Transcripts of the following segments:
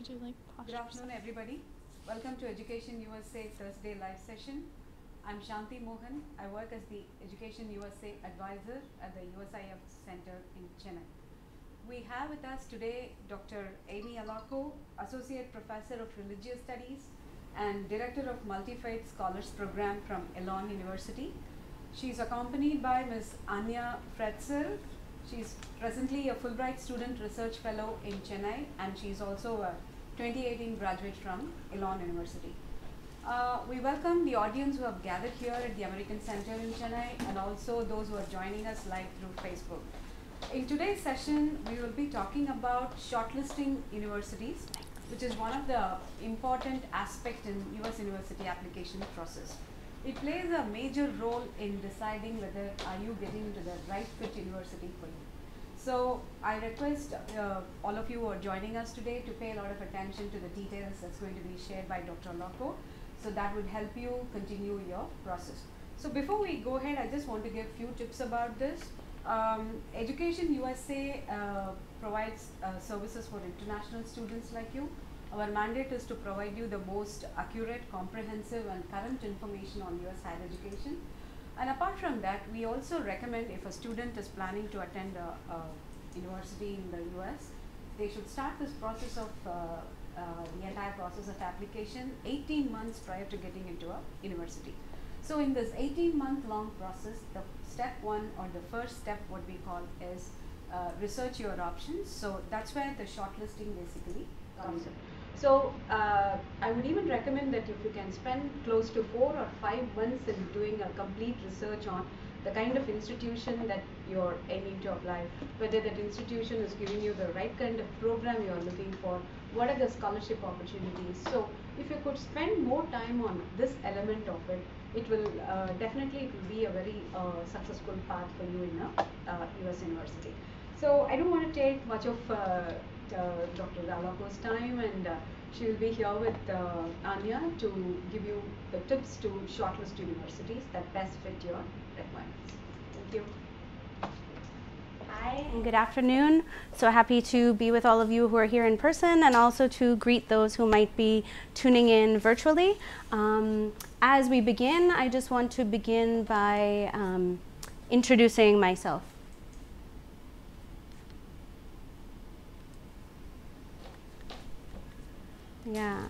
should do like posture. Good afternoon, everybody. Welcome to Education USA Thursday live session. I'm Shanti Mohan. I work as the Education USA advisor at the USIF Center in Chennai. We have with us today Dr. Amy Alako, Associate Professor of Religious Studies and Director of Multi-Faith Scholars Program from Elon University. She's accompanied by Ms. Anya Fretzel. She's presently a Fulbright Student Research Fellow in Chennai, and she's also a 2018 graduate from Elon University. We welcome the audience who have gathered here at the American Center in Chennai, and also those who are joining us live through Facebook. In today's session, we will be talking about shortlisting universities, which is one of the important aspects in US university application process. It plays a major role in deciding whether are you getting into the right fit university for you. So I request all of you who are joining us today to pay a lot of attention to the details that's going to be shared by Dr. Alako. So that would help you continue your process. So before we go ahead, I just want to give a few tips about this. Education USA provides services for international students like you. Our mandate is to provide you the most accurate, comprehensive and current information on US higher education. And apart from that, we also recommend if a student is planning to attend a university in the US, they should start this process of the entire process of application 18 months prior to getting into a university. So in this 18-month long process, the step one or the first step, what we call is research your options. So that's where the shortlisting basically comes in. So I would even recommend that if you can spend close to 4 or 5 months in doing a complete research on the kind of institution that you're aiming to apply, whether that institution is giving you the right kind of program you're looking for, what are the scholarship opportunities. So if you could spend more time on this element of it, it will definitely it will be a very successful path for you in a US university. So I don't want to take much of Dr. Alako's time, and she will be here with Anya to give you the tips to shortlist universities that best fit your requirements. Thank you. Hi, and good afternoon. So happy to be with all of you who are here in person, and also to greet those who might be tuning in virtually. As we begin, I just want to begin by introducing myself. Yeah.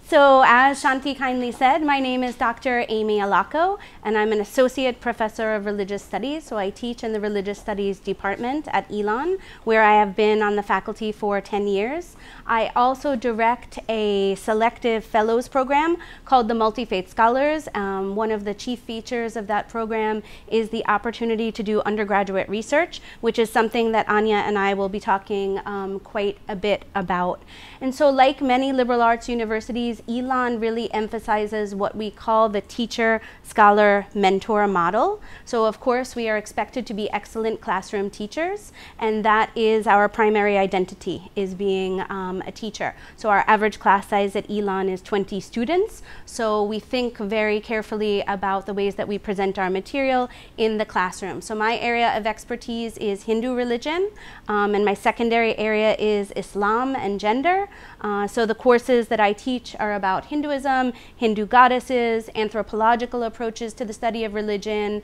So as Shanti kindly said, my name is Dr. Amy Alako, and I'm an Associate Professor of Religious Studies. So I teach in the Religious Studies Department at Elon, where I have been on the faculty for 10 years. I also direct a selective fellows program called the Multi-Faith Scholars. One of the chief features of that program is the opportunity to do undergraduate research, which is something that Anya and I will be talking quite a bit about. And so like many liberal arts universities, Elon really emphasizes what we call the teacher, scholar, mentor model. So of course we are expected to be excellent classroom teachers, and that is our primary identity, is being a teacher. So our average class size at Elon is 20 students. So we think very carefully about the ways that we present our material in the classroom. So my area of expertise is Hindu religion, and my secondary area is Islam and gender. So the courses that I teach are about Hinduism, Hindu goddesses, anthropological approaches to the study of religion,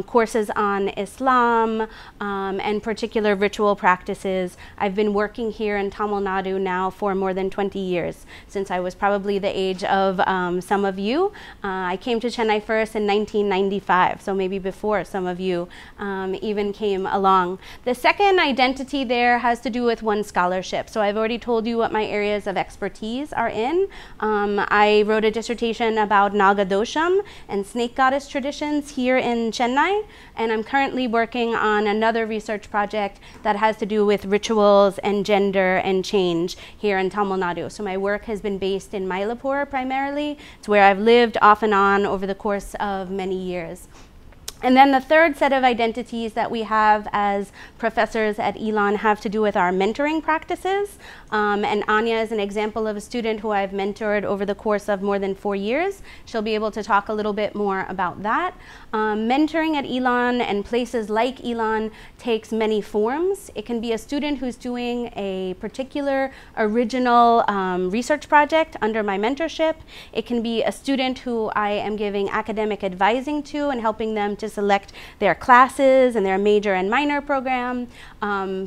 courses on Islam, and particular ritual practices. I've been working here in Tamil Nadu now for more than 20 years, since I was probably the age of some of you. I came to Chennai first in 1995, so maybe before some of you even came along. The second identity there has to do with one scholarship. So I've already told you what my areas of expertise are in. I wrote a dissertation about Nagadosham and snake goddess traditions here in Chennai, and I'm currently working on another research project that has to do with rituals and gender and change here in Tamil Nadu. So my work has been based in Mylapore primarily. It's where I've lived off and on over the course of many years. And then the third set of identities that we have as professors at Elon have to do with our mentoring practices. And Anya is an example of a student who I've mentored over the course of more than 4 years. She'll be able to talk a little bit more about that. Mentoring at Elon and places like Elon takes many forms. It can be a student who's doing a particular original research project under my mentorship. It can be a student who I am giving academic advising to and helping them to select their classes and their major and minor program.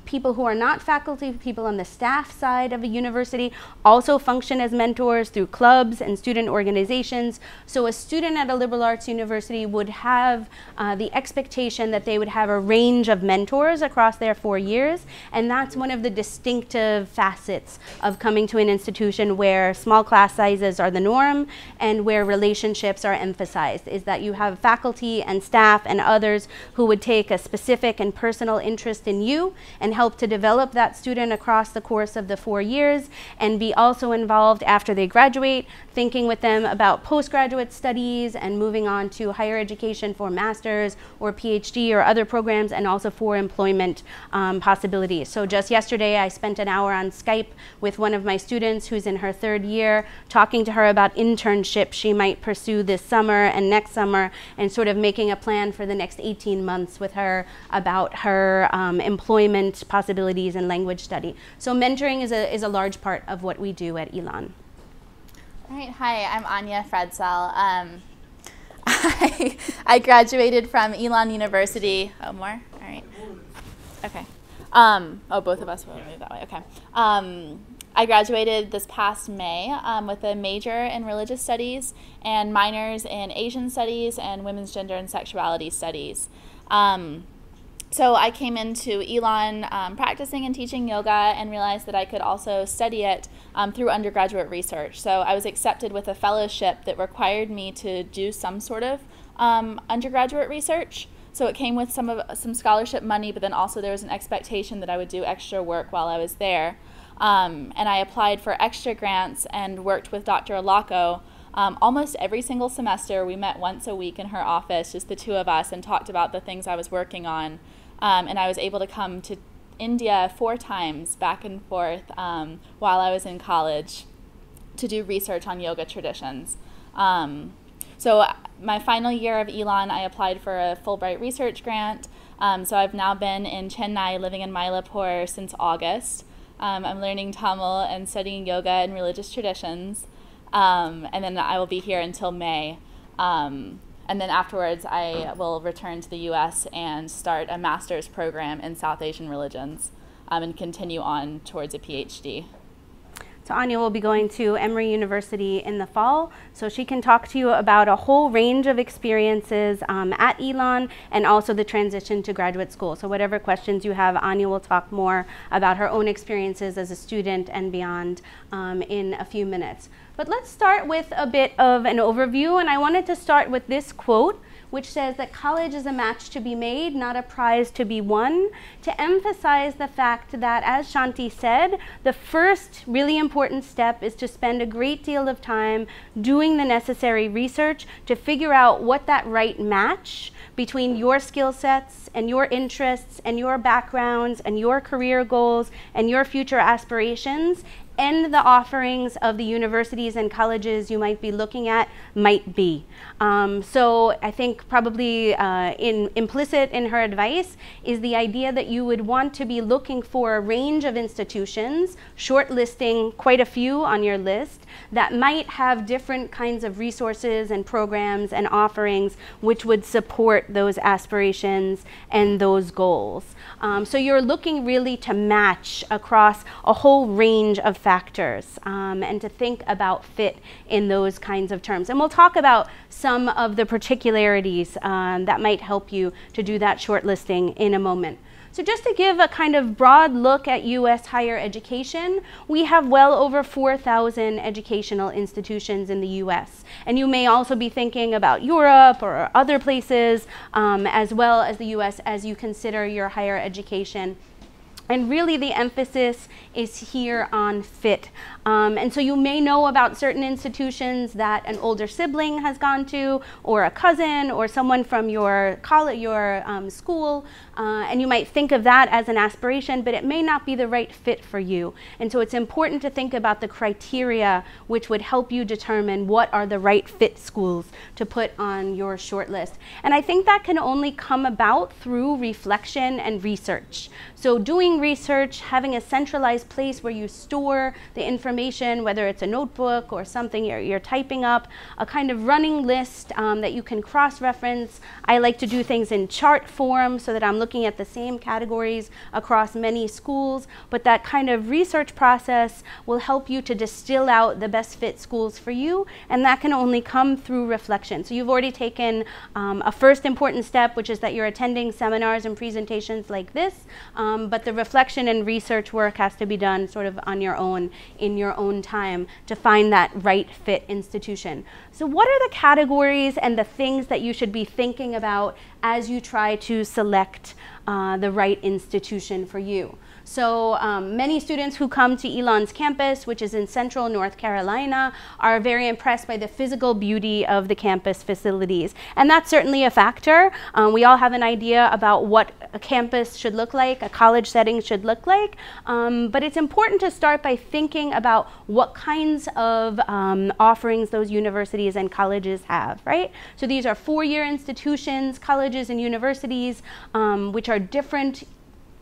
People who are not faculty, people on the staff side of a university also function as mentors through clubs and student organizations. So a student at a liberal arts university would have the expectation that they would have a range of mentors across their 4 years, and that's one of the distinctive facets of coming to an institution where small class sizes are the norm and where relationships are emphasized, is that you have faculty and staff and others who would take a specific and personal interest in you and help to develop that student across the course of the 4 years, and be also involved after they graduate, thinking with them about postgraduate studies and moving on to higher education for master's or PhD or other programs, and also for employment possibilities. So just yesterday I spent an hour on Skype with one of my students who's in her 3rd year, talking to her about internships she might pursue this summer and next summer, and sort of making a plan for the next 18 months with her about her employment possibilities and language study. So mentoring is a large part of what we do at Elon. All right, hi, I'm Anya Fredsell. I graduated from Elon University. Oh, more? All right. Okay. Oh, both of us will move that way. Okay. I graduated this past May with a major in religious studies and minors in Asian studies and women's gender and sexuality studies. So I came into Elon practicing and teaching yoga and realized that I could also study it through undergraduate research. So I was accepted with a fellowship that required me to do some sort of undergraduate research. So it came with some scholarship money, but then also there was an expectation that I would do extra work while I was there. And I applied for extra grants and worked with Dr. Alaco almost every single semester. We met once a week in her office, just the two of us, and talked about the things I was working on. And I was able to come to India 4 times back and forth while I was in college to do research on yoga traditions. So my final year of Elon, I applied for a Fulbright research grant. So I've now been in Chennai, living in Mylapore since August. I'm learning Tamil and studying yoga and religious traditions. And then I will be here until May. And then afterwards, I will return to the U.S. and start a master's program in South Asian religions and continue on towards a PhD. So Anya will be going to Emory University in the fall, so she can talk to you about a whole range of experiences at Elon and also the transition to graduate school. So whatever questions you have, Anya will talk more about her own experiences as a student and beyond in a few minutes. But let's start with a bit of an overview, and I wanted to start with this quote, which says that college is a match to be made, not a prize to be won, to emphasize the fact that, as Shanti said, the first really important step is to spend a great deal of time doing the necessary research to figure out what that right match between your skill sets and your interests and your backgrounds and your career goals and your future aspirations and the offerings of the universities and colleges you might be looking at might be. So I think probably implicit in her advice is the idea that you would want to be looking for a range of institutions, shortlisting quite a few on your list, that might have different kinds of resources and programs and offerings which would support those aspirations and those goals. So you're looking really to match across a whole range of factors and to think about fit in those kinds of terms. And we'll talk about some of the particularities that might help you to do that shortlisting in a moment. So just to give a kind of broad look at U.S. higher education, we have well over 4,000 educational institutions in the U.S. And you may also be thinking about Europe or other places as well as the U.S. as you consider your higher education And really the emphasis is here on fit. And so you may know about certain institutions that an older sibling has gone to, or a cousin, or someone from your college, your school, and you might think of that as an aspiration, but it may not be the right fit for you. And so it's important to think about the criteria which would help you determine what are the right fit schools to put on your shortlist. And I think that can only come about through reflection and research. So doing research, having a centralized place where you store the information, whether it's a notebook or something you're typing up, a kind of running list that you can cross-reference. I like to do things in chart form so that I'm looking at the same categories across many schools, but that kind of research process will help you to distill out the best fit schools for you, and that can only come through reflection. So you've already taken a first important step, which is that you're attending seminars and presentations like this, but the reflection and research work has to be done sort of on your own, in your own time, to find that right fit institution. So what are the categories and the things that you should be thinking about as you try to select the right institution for you? So many students who come to Elon's campus, which is in central North Carolina, are very impressed by the physical beauty of the campus facilities. And that's certainly a factor. We all have an idea about what a campus should look like, a college setting should look like. But it's important to start by thinking about what kinds of offerings those universities and colleges have, right? So these are four-year institutions, colleges and universities, which are different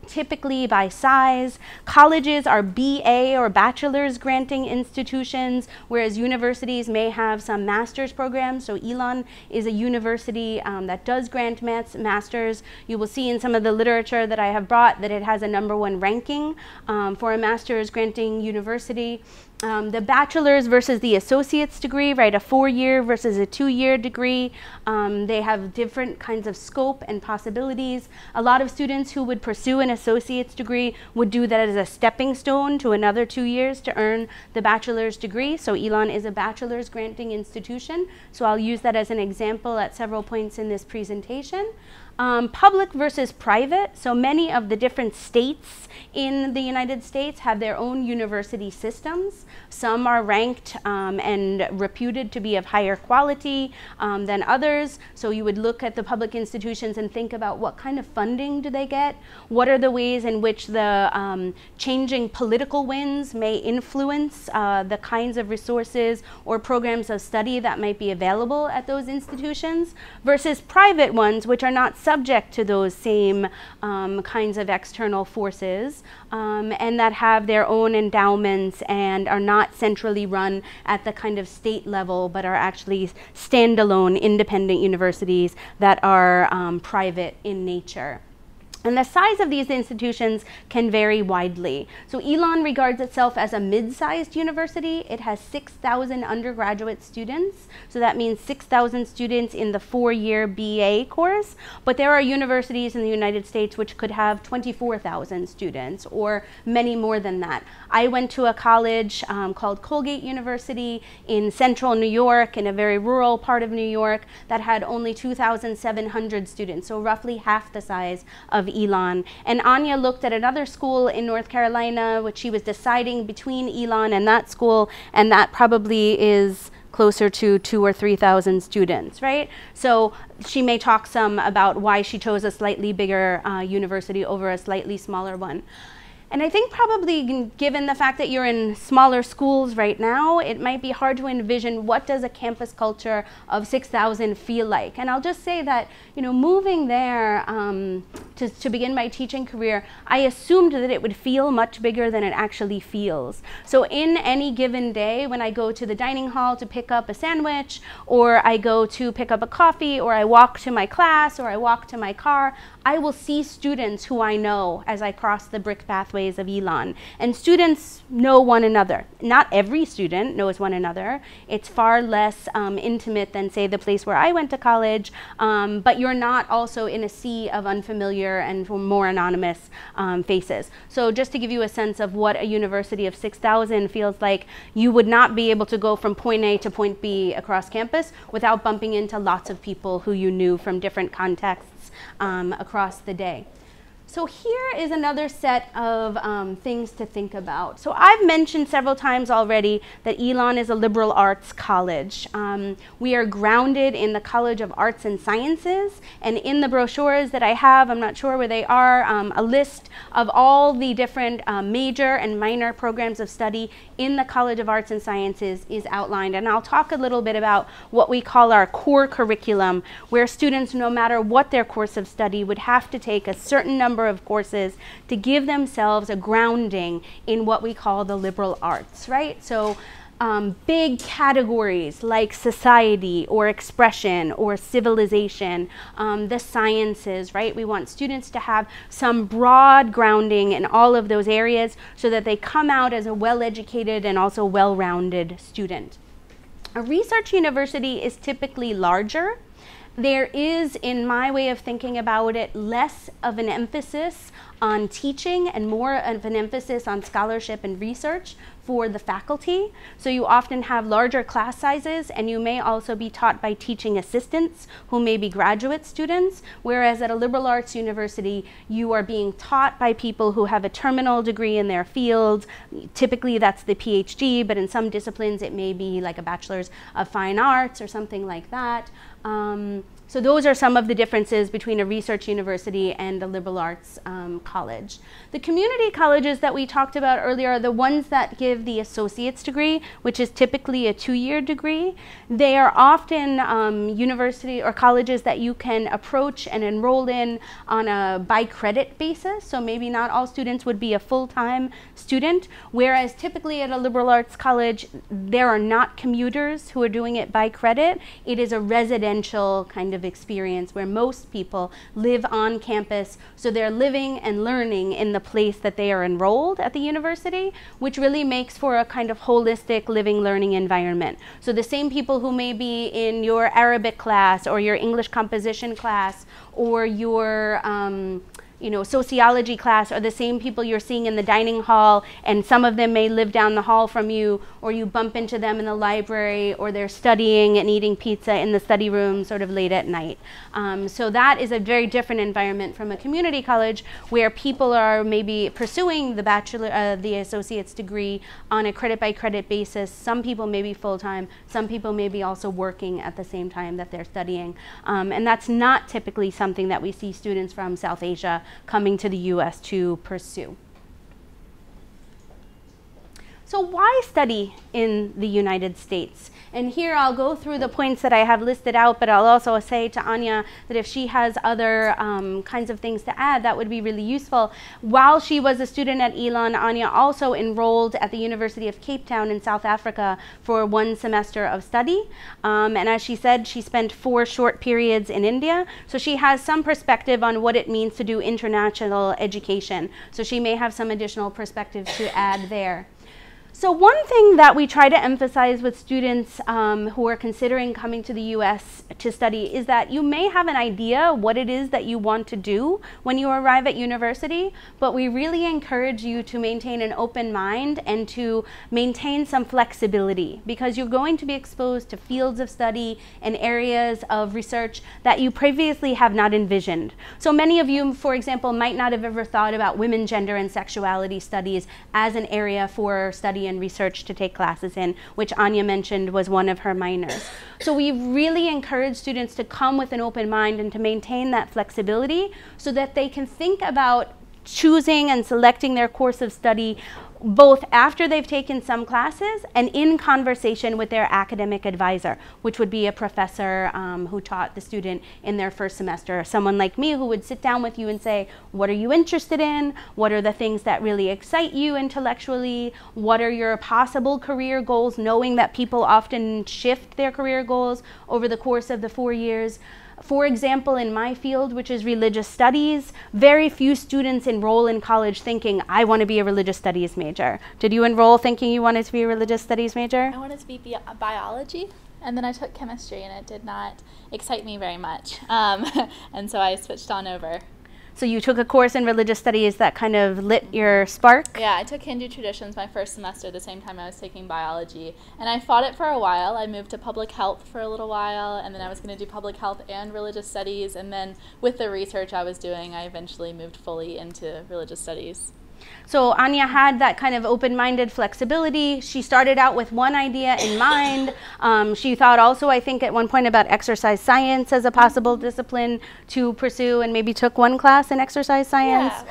typically by size. Colleges are BA or bachelor's granting institutions, whereas universities may have some master's programs. So Elon is a university that does grant masters. You will see in some of the literature that I have brought that it has a #1 ranking for a master's granting university. The bachelor's versus the associate's degree, right, a 4-year versus a 2-year degree. They have different kinds of scope and possibilities. A lot of students who would pursue an associate's degree would do that as a stepping stone to another 2 years to earn the bachelor's degree. So Elon is a bachelor's granting institution. So I'll use that as an example at several points in this presentation. Public versus private. So many of the different states in the United States have their own university systems. Some are ranked and reputed to be of higher quality than others. So you would look at the public institutions and think about what kind of funding do they get? What are the ways in which the changing political winds may influence the kinds of resources or programs of study that might be available at those institutions versus private ones, which are not subject to those same kinds of external forces and that have their own endowments and are not centrally run at the kind of state level, but are actually standalone independent universities that are private in nature. And the size of these institutions can vary widely. So Elon regards itself as a mid-sized university. It has 6,000 undergraduate students. So that means 6,000 students in the 4-year BA course. But there are universities in the United States which could have 24,000 students or many more than that. I went to a college called Colgate University in central New York, in a very rural part of New York, that had only 2,700 students, so roughly half the size of Elon. And Anya looked at another school in North Carolina, which she was deciding between Elon and that school, and that probably is closer to 2,000 or 3,000 students, right? So she may talk some about why she chose a slightly bigger university over a slightly smaller one. And I think probably given the fact that you're in smaller schools right now, it might be hard to envision what does a campus culture of 6,000 feel like. And I'll just say that, you know, moving there to begin my teaching career, I assumed that it would feel much bigger than it actually feels. So in any given day, when I go to the dining hall to pick up a sandwich, or I go to pick up a coffee, or I walk to my class, or I walk to my car, I will see students who I know as I cross the brick pathways of Elon. And students know one another. Not every student knows one another. It's far less intimate than, say, the place where I went to college, but you're not also in a sea of unfamiliar and more anonymous faces. So just to give you a sense of what a university of 6,000 feels like, you would not be able to go from point A to point B across campus without bumping into lots of people who you knew from different contexts across the day. So here is another set of things to think about. So I've mentioned several times already that Elon is a liberal arts college. We are grounded in the College of Arts and Sciences, and in the brochures that I have, I'm not sure where they are, a list of all the different major and minor programs of study in the College of Arts and Sciences is outlined. And I'll talk a little bit about what we call our core curriculum, where students, no matter what their course of study, would have to take a certain number of courses to give themselves a grounding in what we call the liberal arts, right? So big categories like society or expression or civilization, the sciences, right? We want students to have some broad grounding in all of those areas so that they come out as a well-educated and also well-rounded student. A research university is typically larger. There is, in my way of thinking about it, less of an emphasis on teaching and more of an emphasis on scholarship and research for the faculty. So you often have larger class sizes, and you may also be taught by teaching assistants who may be graduate students, whereas at a liberal arts university, you are being taught by people who have a terminal degree in their field. Typically that's the PhD, but in some disciplines it may be like a bachelor's of fine arts or something like that. So those are some of the differences between a research university and a liberal arts college. The community colleges that we talked about earlier are the ones that give the associate's degree, which is typically a 2-year degree. They are often university or colleges that you can approach and enroll in on a by credit basis. So maybe not all students would be a full-time student, whereas typically at a liberal arts college, there are not commuters who are doing it by credit. It is a residential kind of experience where most people live on campus, so they're living and learning in the place that they are enrolled at the university, which really makes for a kind of holistic living learning environment. So the same people who may be in your Arabic class or your English composition class or your sociology class are the same people you're seeing in the dining hall, and some of them may live down the hall from you, or you bump into them in the library, or they're studying and eating pizza in the study room sort of late at night. So that is a very different environment from a community college where people are maybe pursuing the bachelor, the associate's degree on a credit by credit basis. Some people may be full-time, some people may be also working at the same time that they're studying. And that's not typically something that we see students from South Asia coming to the US to pursue. So why study in the United States? And here I'll go through the points that I have listed out, but I'll also say to Anya that if she has other kinds of things to add, that would be really useful. While she was a student at Elon, Anya also enrolled at the University of Cape Town in South Africa for 1 semester of study. And as she said, she spent 4 short periods in India. So she has some perspective on what it means to do international education. So she may have some additional perspective to add there. So one thing that we try to emphasize with students who are considering coming to the US to study is that you may have an idea what it is that you want to do when you arrive at university, but we really encourage you to maintain an open mind and to maintain some flexibility, because you're going to be exposed to fields of study and areas of research that you previously have not envisioned. So many of you, for example, might not have ever thought about women, gender, and sexuality studies as an area for study and research to take classes in, which Anya mentioned was one of her minors. So we really encourage students to come with an open mind and to maintain that flexibility so that they can think about choosing and selecting their course of study both after they've taken some classes and in conversation with their academic advisor, which would be a professor who taught the student in their first semester, someone like me who would sit down with you and say, what are you interested in? What are the things that really excite you intellectually? What are your possible career goals, knowing that people often shift their career goals over the course of the 4 years? For example, in my field, which is religious studies, very few students enroll in college thinking, I want to be a religious studies major. Did you enroll thinking you wanted to be a religious studies major? I wanted to be biology, and then I took chemistry, and it did not excite me very much. And so I switched on over. So you took a course in religious studies that kind of lit your spark? Yeah, I took Hindu traditions my first semester at the same time I was taking biology. And I fought it for a while. I moved to public health for a little while, and then I was going to do public health and religious studies. And then with the research I was doing, I eventually moved fully into religious studies. So Anya had that kind of open-minded flexibility. She started out with one idea in mind. She thought also, I think, at one point about exercise science as a possible discipline to pursue, and maybe took one class in exercise science. Yeah,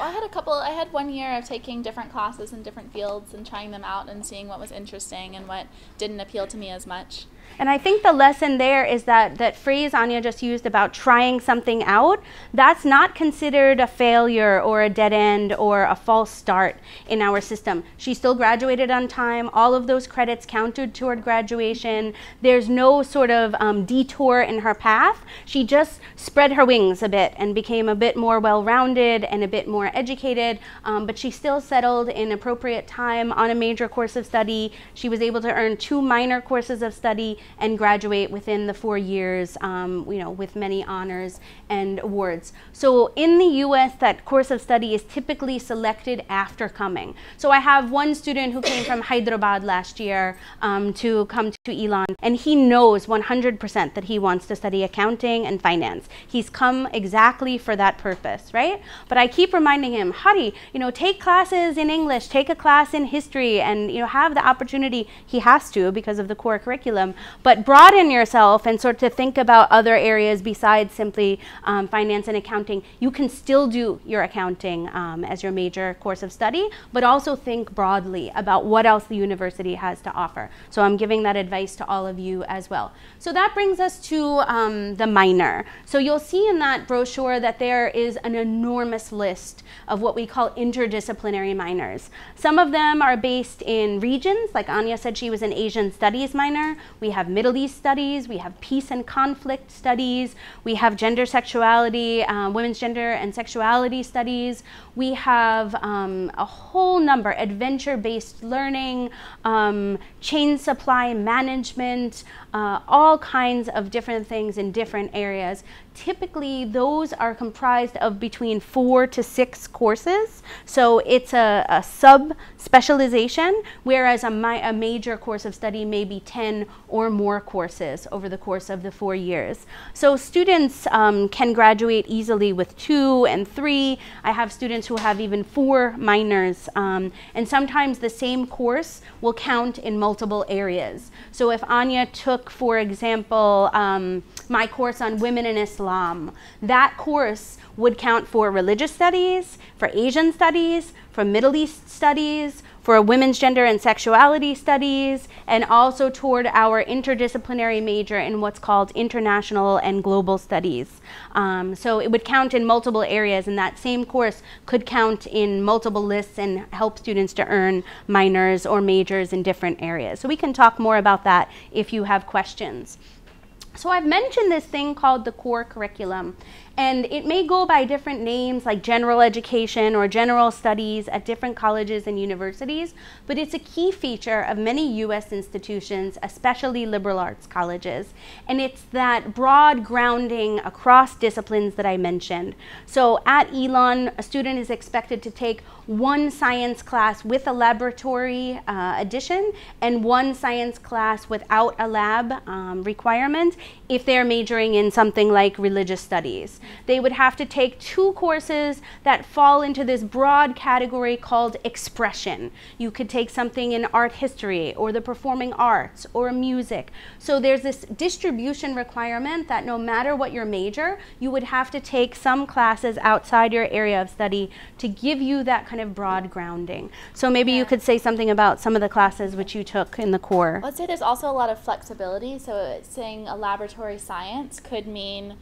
well, I had 1 year of taking different classes in different fields and trying them out and seeing what was interesting and what didn't appeal to me as much. And I think the lesson there is that phrase Anya just used about trying something out, that's not considered a failure or a dead end or a false start in our system. She still graduated on time. All of those credits counted toward graduation. There's no sort of detour in her path. She just spread her wings a bit and became a bit more well-rounded and a bit more educated, but she still settled in appropriate time on a major course of study. She was able to earn 2 minor courses of study and graduate within the 4 years, with many honors and awards. So in the US, that course of study is typically selected after coming. So I have one student who came from Hyderabad last year to come to Elon, and he knows 100% that he wants to study accounting and finance. He's come exactly for that purpose, right? But I keep reminding him, Hari, take classes in English, take a class in history, and have the opportunity. He has to because of the core curriculum. But broaden yourself and sort of think about other areas besides simply finance and accounting. You can still do your accounting as your major course of study, but also think broadly about what else the university has to offer. So I'm giving that advice to all of you as well. So that brings us to the minor. So you'll see in that brochure that there is an enormous list of what we call interdisciplinary minors. Some of them are based in regions, like Anya said she was an Asian studies minor. We have Middle East studies, we have peace and conflict studies, we have gender sexuality, women's gender and sexuality studies. We have a whole number, adventure-based learning, chain supply management, all kinds of different things in different areas. Typically, those are comprised of between 4 to 6 courses. So it's a sub-specialization, whereas a major course of study may be 10 or more courses over the course of the 4 years. So students can graduate easily with 2 and 3. I have students who have even 4 minors. And sometimes the same course will count in multiple areas. So if Anya took, for example, my course on women in Islam, that course would count for religious studies, for Asian studies, for Middle East studies, for women's gender and sexuality studies, and also toward our interdisciplinary major in what's called international and global studies. So it would count in multiple areas, and that same course could count in multiple lists and help students to earn minors or majors in different areas. So we can talk more about that if you have questions. So I've mentioned this thing called the core curriculum, and it may go by different names like general education or general studies at different colleges and universities, but it's a key feature of many US institutions, especially liberal arts colleges. And it's that broad grounding across disciplines that I mentioned. So at Elon, a student is expected to take 1 science class with a laboratory addition and 1 science class without a lab requirement if they're majoring in something like religious studies. They would have to take 2 courses that fall into this broad category called expression. You could take something in art history or the performing arts or music. So there's this distribution requirement that no matter what your major, you would have to take some classes outside your area of study to give you that kind of broad grounding. So maybe you could say something about some of the classes which you took in the core. Let's say there's also a lot of flexibility. So saying a laboratory science could mean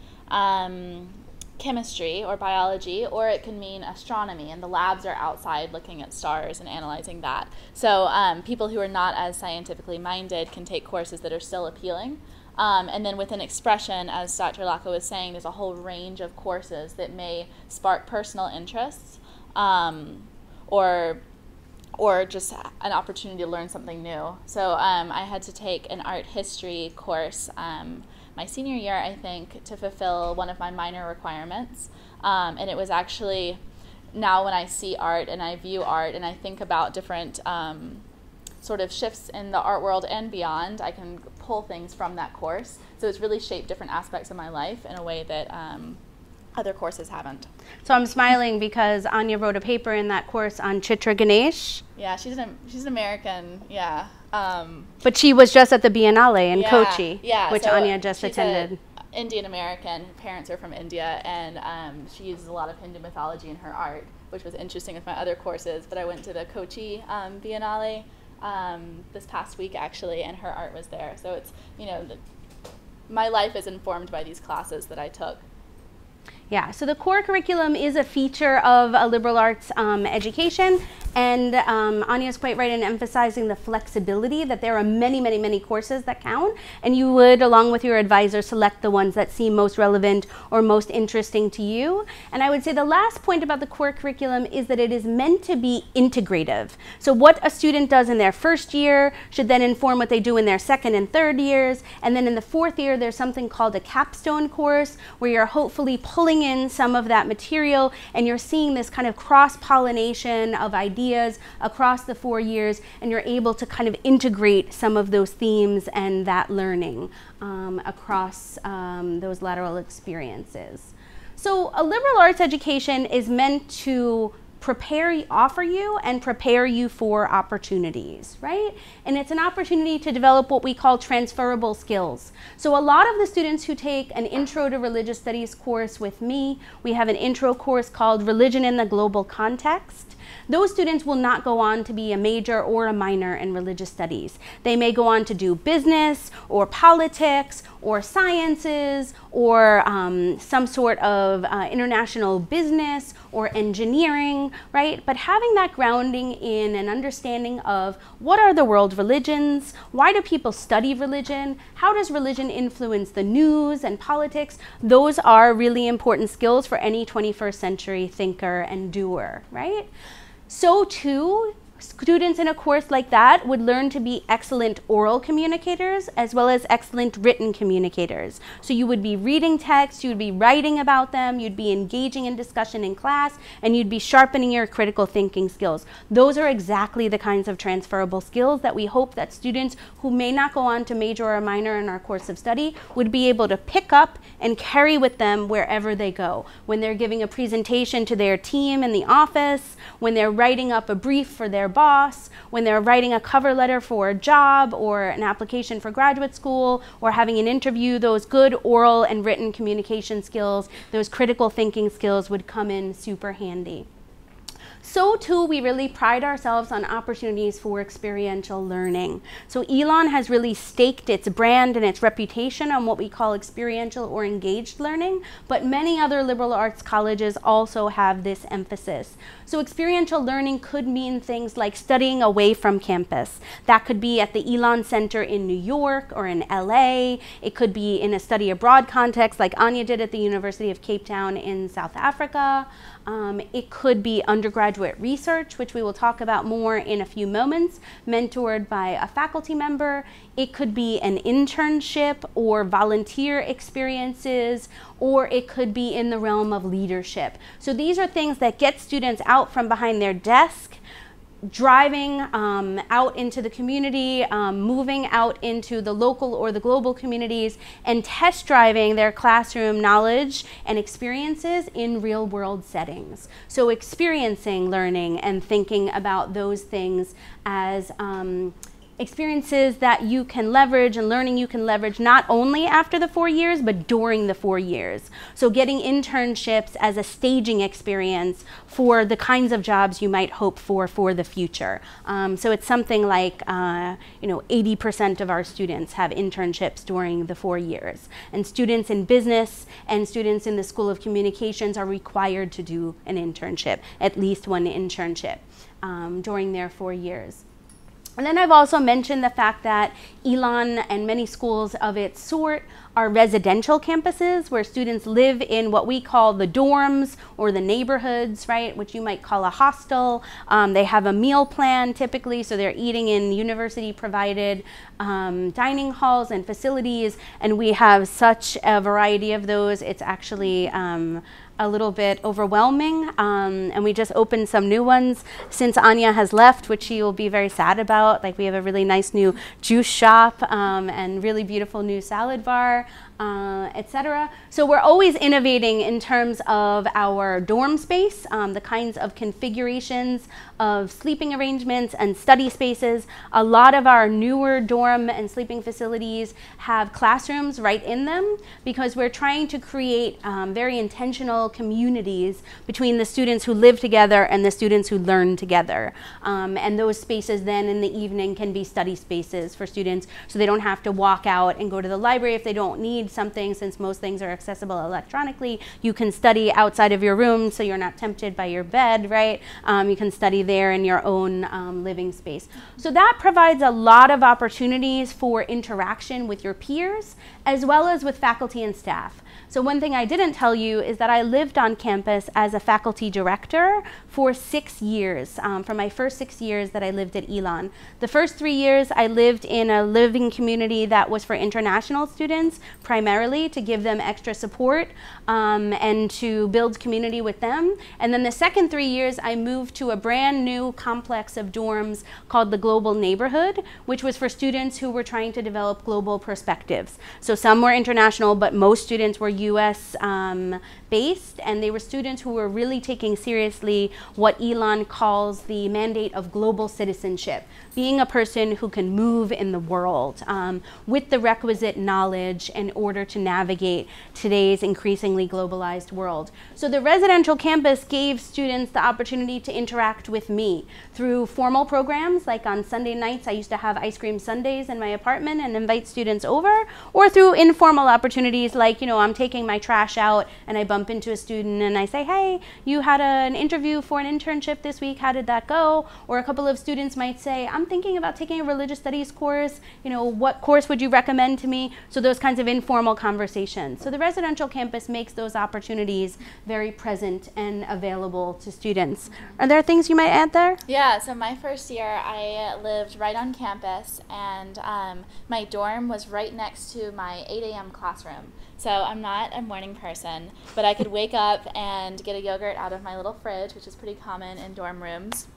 chemistry or biology, or it can mean astronomy, and the labs are outside looking at stars and analyzing that. So people who are not as scientifically minded can take courses that are still appealing. And then within expression, as Dr. Lacko was saying, there's a whole range of courses that may spark personal interests or just an opportunity to learn something new. So I had to take an art history course my senior year, I think, to fulfill one of my minor requirements. And it was actually, now when I see art and I view art and I think about different sort of shifts in the art world and beyond, I can pull things from that course. So it's really shaped different aspects of my life in a way that other courses haven't. So I'm smiling because Anya wrote a paper in that course on Chitra Ganesh. Yeah, she's an American, yeah. But she was just at the Biennale in Yeah, Kochi, yeah, which so Anya just she's attended. Indian American, parents are from India, and she uses a lot of Hindu mythology in her art, which was interesting with my other courses. But I went to the Kochi Biennale this past week, actually, and her art was there. So it's, you know, my life is informed by these classes that I took. Yeah, so the core curriculum is a feature of a liberal arts education, and Anya is quite right in emphasizing the flexibility that there are many, many, many courses that count, and you would, along with your advisor, select the ones that seem most relevant or most interesting to you. And I would say the last point about the core curriculum is that it is meant to be integrative. So what a student does in their first year should then inform what they do in their second and third years, and then in the fourth year there's something called a capstone course where you're hopefully pulling in some of that material and you're seeing this kind of cross-pollination of ideas across the 4 years, and you're able to kind of integrate some of those themes and that learning across those lateral experiences. So a liberal arts education is meant to offer you and prepare you for opportunities, right? And it's an opportunity to develop what we call transferable skills. So a lot of the students who take an Intro to Religious Studies course with me, we have an intro course called Religion in the Global Context. Those students will not go on to be a major or a minor in religious studies. They may go on to do business or politics or sciences or some sort of international business or engineering, right? But having that grounding in an understanding of what are the world religions, why do people study religion, how does religion influence the news and politics, those are really important skills for any 21st century thinker and doer, right? So too, students in a course like that would learn to be excellent oral communicators as well as excellent written communicators. So you would be reading texts, you would be writing about them, you'd be engaging in discussion in class, and you'd be sharpening your critical thinking skills. Those are exactly the kinds of transferable skills that we hope that students who may not go on to major or minor in our course of study would be able to pick up and carry with them wherever they go. When they're giving a presentation to their team in the office, when they're writing up a brief for their boss, when they're writing a cover letter for a job or an application for graduate school or having an interview, those good oral and written communication skills, those critical thinking skills would come in super handy. So too, we really pride ourselves on opportunities for experiential learning. So Elon has really staked its brand and its reputation on what we call experiential or engaged learning, but many other liberal arts colleges also have this emphasis. So experiential learning could mean things like studying away from campus. That could be at the Elon Center in New York or in LA. It could be in a study abroad context like Anya did at the University of Cape Town in South Africa. It could be undergraduate research, which we will talk about more in a few moments, mentored by a faculty member. It could be an internship or volunteer experiences, or it could be in the realm of leadership. So these are things that get students out from behind their desk, driving out into the community, moving out into the local or the global communities, and test driving their classroom knowledge and experiences in real world settings. So experiencing learning and thinking about those things as experiences that you can leverage and learning you can leverage not only after the 4 years, but during the 4 years. So getting internships as a staging experience for the kinds of jobs you might hope for the future. So it's something like 80% of our students have internships during the 4 years. And students in business and students in the School of Communications are required to do an internship, at least one internship during their 4 years. And then I've also mentioned the fact that Elon and many schools of its sort our residential campuses, where students live in what we call the dorms or the neighborhoods, right, which you might call a hostel. They have a meal plan typically, so they're eating in university provided dining halls and facilities, and we have such a variety of those. It's actually a little bit overwhelming, and we just opened some new ones since Anya has left, which she will be very sad about. Like, we have a really nice new juice shop and really beautiful new salad bar, etc. So we're always innovating in terms of our dorm space, the kinds of configurations of sleeping arrangements and study spaces. A lot of our newer dorm and sleeping facilities have classrooms right in them, because we're trying to create very intentional communities between the students who live together and the students who learn together. And those spaces then in the evening can be study spaces for students, so they don't have to walk out and go to the library if they don't need something, since most things are accessible electronically. You can study outside of your room, so you're not tempted by your bed, right? You can study there in your own living space. So that provides a lot of opportunities for interaction with your peers, as well as with faculty and staff. So one thing I didn't tell you is that I lived on campus as a faculty director for 6 years, for my first 6 years that I lived at Elon. The first 3 years I lived in a living community that was for international students, primarily to give them extra support and to build community with them. And then the second 3 years I moved to a brand new complex of dorms called the Global Neighborhood, which was for students who were trying to develop global perspectives. So some were international, but most students were US based, and they were students who were really taking seriously what Elon calls the mandate of global citizenship, being a person who can move in the world with the requisite knowledge in order to navigate today's increasingly globalized world. So the residential campus gave students the opportunity to interact with me through formal programs, like on Sunday nights I used to have ice cream sundaes in my apartment and invite students over, or through informal opportunities like, you know, I'm taking my trash out and I bump into a student and I say, hey, you had an interview for an internship this week, how did that go? Or a couple of students might say, I'm thinking about taking a religious studies course, you know, what course would you recommend to me? So those kinds of informal conversations. So the residential campus makes those opportunities very present and available to students. Are there things you might add there? Yeah, so my first year I lived right on campus, and my dorm was right next to my 8 a.m. classroom. So I'm not a morning person, but I could wake up and get a yogurt out of my little fridge, which is pretty common in dorm rooms,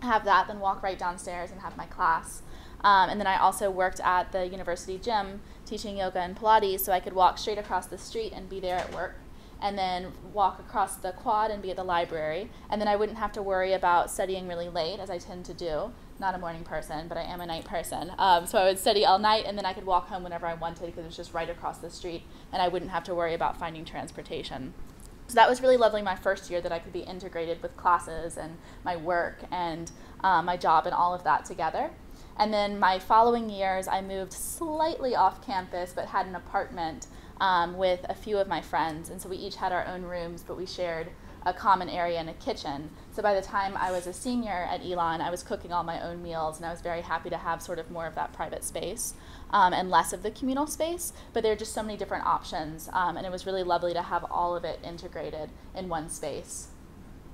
have that, then walk right downstairs and have my class. And then I also worked at the university gym teaching yoga and Pilates, so I could walk straight across the street and be there at work, and then walk across the quad and be at the library. And then I wouldn't have to worry about studying really late, as I tend to do. Not a morning person, but I am a night person. So I would study all night, and then I could walk home whenever I wanted, because it was just right across the street, and I wouldn't have to worry about finding transportation. So that was really lovely my first year, that I could be integrated with classes and my work and my job and all of that together. And then my following years, I moved slightly off campus, but had an apartment with a few of my friends. And so we each had our own rooms, but we shared a common area and a kitchen. So by the time I was a senior at Elon, I was cooking all my own meals, and I was very happy to have sort of more of that private space and less of the communal space. But there are just so many different options, and it was really lovely to have all of it integrated in one space.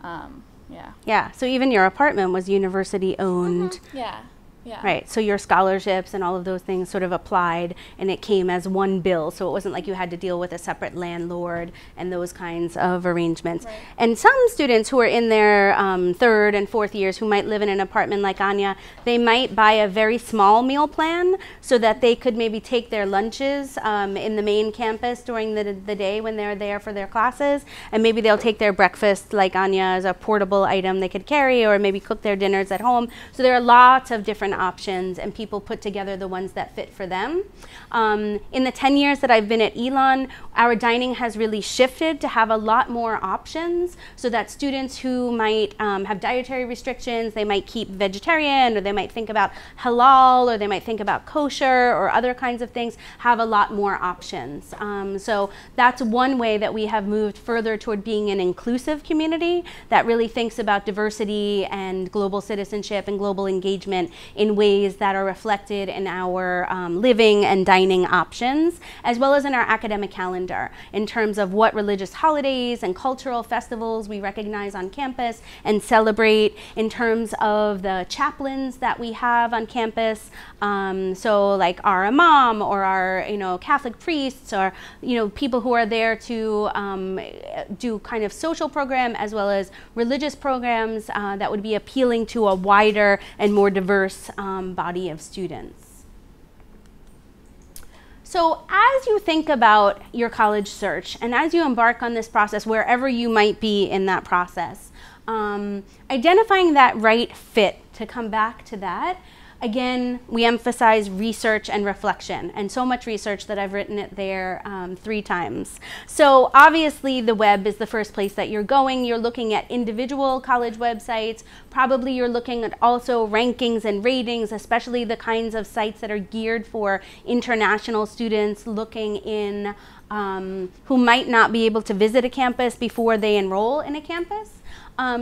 Yeah, so even your apartment was university owned. Mm-hmm. Yeah. Yeah. Right, so your scholarships and all of those things sort of applied, and it came as one bill, so it wasn't like you had to deal with a separate landlord and those kinds of arrangements. Right. And some students who are in their third and fourth years who might live in an apartment like Anya, they might buy a very small meal plan so that they could maybe take their lunches in the main campus during the day when they're there for their classes, and maybe they'll take their breakfast like Anya as a portable item they could carry, or maybe cook their dinners at home. So there are lots of different options, and people put together the ones that fit for them. In the 10 years that I've been at Elon, our dining has really shifted to have a lot more options, so that students who might have dietary restrictions, they might keep vegetarian, or they might think about halal, or they might think about kosher, or other kinds of things, have a lot more options. So that's one way that we have moved further toward being an inclusive community that really thinks about diversity and global citizenship and global engagement in ways that are reflected in our living and dining options, as well as in our academic calendar in terms of what religious holidays and cultural festivals we recognize on campus and celebrate, in terms of the chaplains that we have on campus. So like our imam or our Catholic priests, or people who are there to do kind of social program as well as religious programs that would be appealing to a wider and more diverse body of students. So as you think about your college search and as you embark on this process, wherever you might be in that process, identifying that right fit, to come back to that, again, we emphasize research and reflection, and so much research that I've written it there 3 times. So obviously the web is the first place that you're going. You're looking at individual college websites. Probably you're looking at also rankings and ratings, especially the kinds of sites that are geared for international students looking in who might not be able to visit a campus before they enroll in a campus.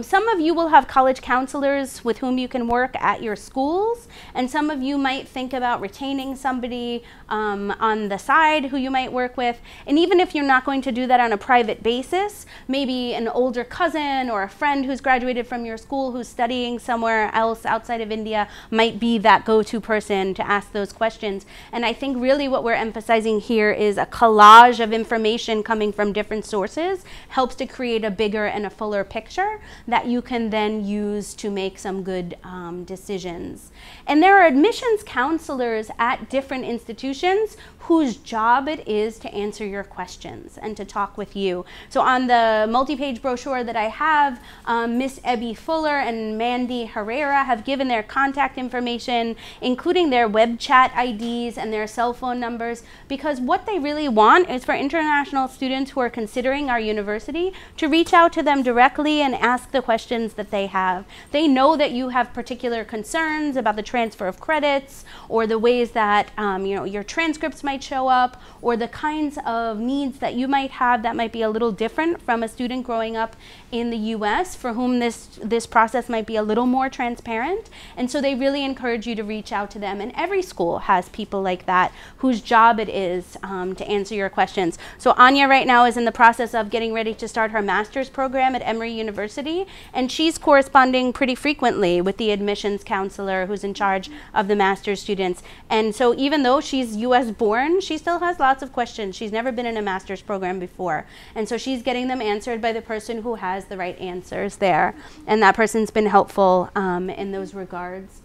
Some of you will have college counselors with whom you can work at your schools, and some of you might think about retaining somebody on the side who you might work with. And even if you're not going to do that on a private basis, maybe an older cousin or a friend who's graduated from your school who's studying somewhere else outside of India might be that go-to person to ask those questions. And I think really what we're emphasizing here is a collage of information coming from different sources helps to create a bigger and a fuller picture that you can then use to make some good decisions. And there are admissions counselors at different institutions whose job it is to answer your questions and to talk with you. So on the multi-page brochure that I have, Miss Ebby Fuller and Mandy Herrera have given their contact information, including their web chat IDs and their cell phone numbers, because what they really want is for international students who are considering our university to reach out to them directly and ask the questions that they have. They know that you have particular concerns about the transfer of credits, or the ways that your transcripts might show up, or the kinds of needs that you might have that might be a little different from a student growing up in the US for whom this process might be a little more transparent. And so they really encourage you to reach out to them. And every school has people like that whose job it is to answer your questions. So Anya right now is in the process of getting ready to start her master's program at Emory University, and she's corresponding pretty frequently with the admissions counselor who's in charge of the master's students. And so even though she's US born, she still has lots of questions. She's never been in a master's program before. And so she's getting them answered by the person who has the right answers there. And that person's been helpful in those regards.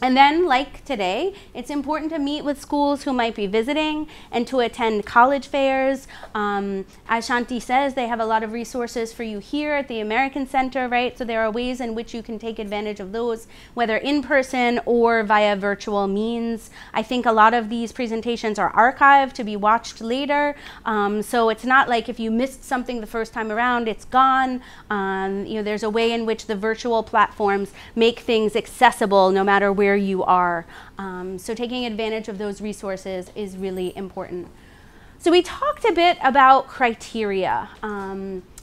And then, like today, it's important to meet with schools who might be visiting and to attend college fairs. As Shanti says, they have a lot of resources for you here at the American Center, right? So there are ways in which you can take advantage of those, whether in person or via virtual means. I think a lot of these presentations are archived to be watched later. So it's not like if you missed something the first time around, it's gone. There's a way in which the virtual platforms make things accessible no matter where you are. So taking advantage of those resources is really important. So we talked a bit about criteria.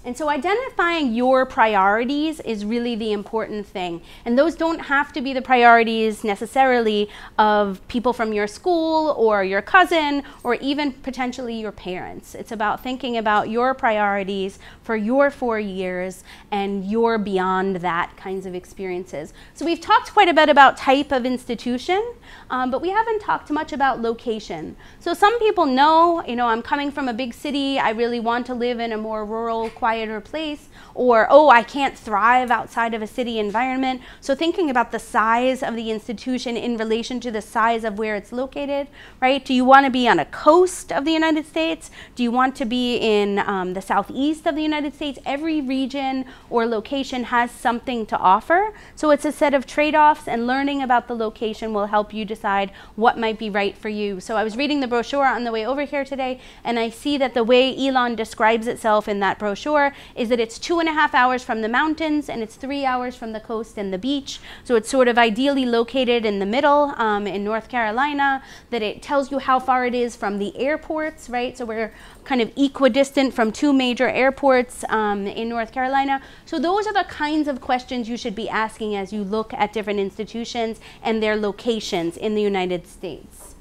And so identifying your priorities is really the important thing. And those don't have to be the priorities necessarily of people from your school or your cousin or even potentially your parents. It's about thinking about your priorities for your 4 years and your beyond that kinds of experiences. So we've talked quite a bit about type of institution, but we haven't talked much about location. So some people know, I'm coming from a big city, I really want to live in a more rural, quieter place, or, oh, I can't thrive outside of a city environment. So thinking about the size of the institution in relation to the size of where it's located, right? Do you want to be on a coast of the United States? Do you want to be in the southeast of the United States? Every region or location has something to offer. So it's a set of trade-offs, and learning about the location will help you decide what might be right for you. So I was reading the brochure on the way over here today, and I see that the way Elon describes itself in that brochure for is that it's 2.5 hours from the mountains and it's 3 hours from the coast and the beach. So it's sort of ideally located in the middle in North Carolina, that it tells you how far it is from the airports, right? So we're kind of equidistant from 2 major airports in North Carolina. So those are the kinds of questions you should be asking as you look at different institutions and their locations in the United States.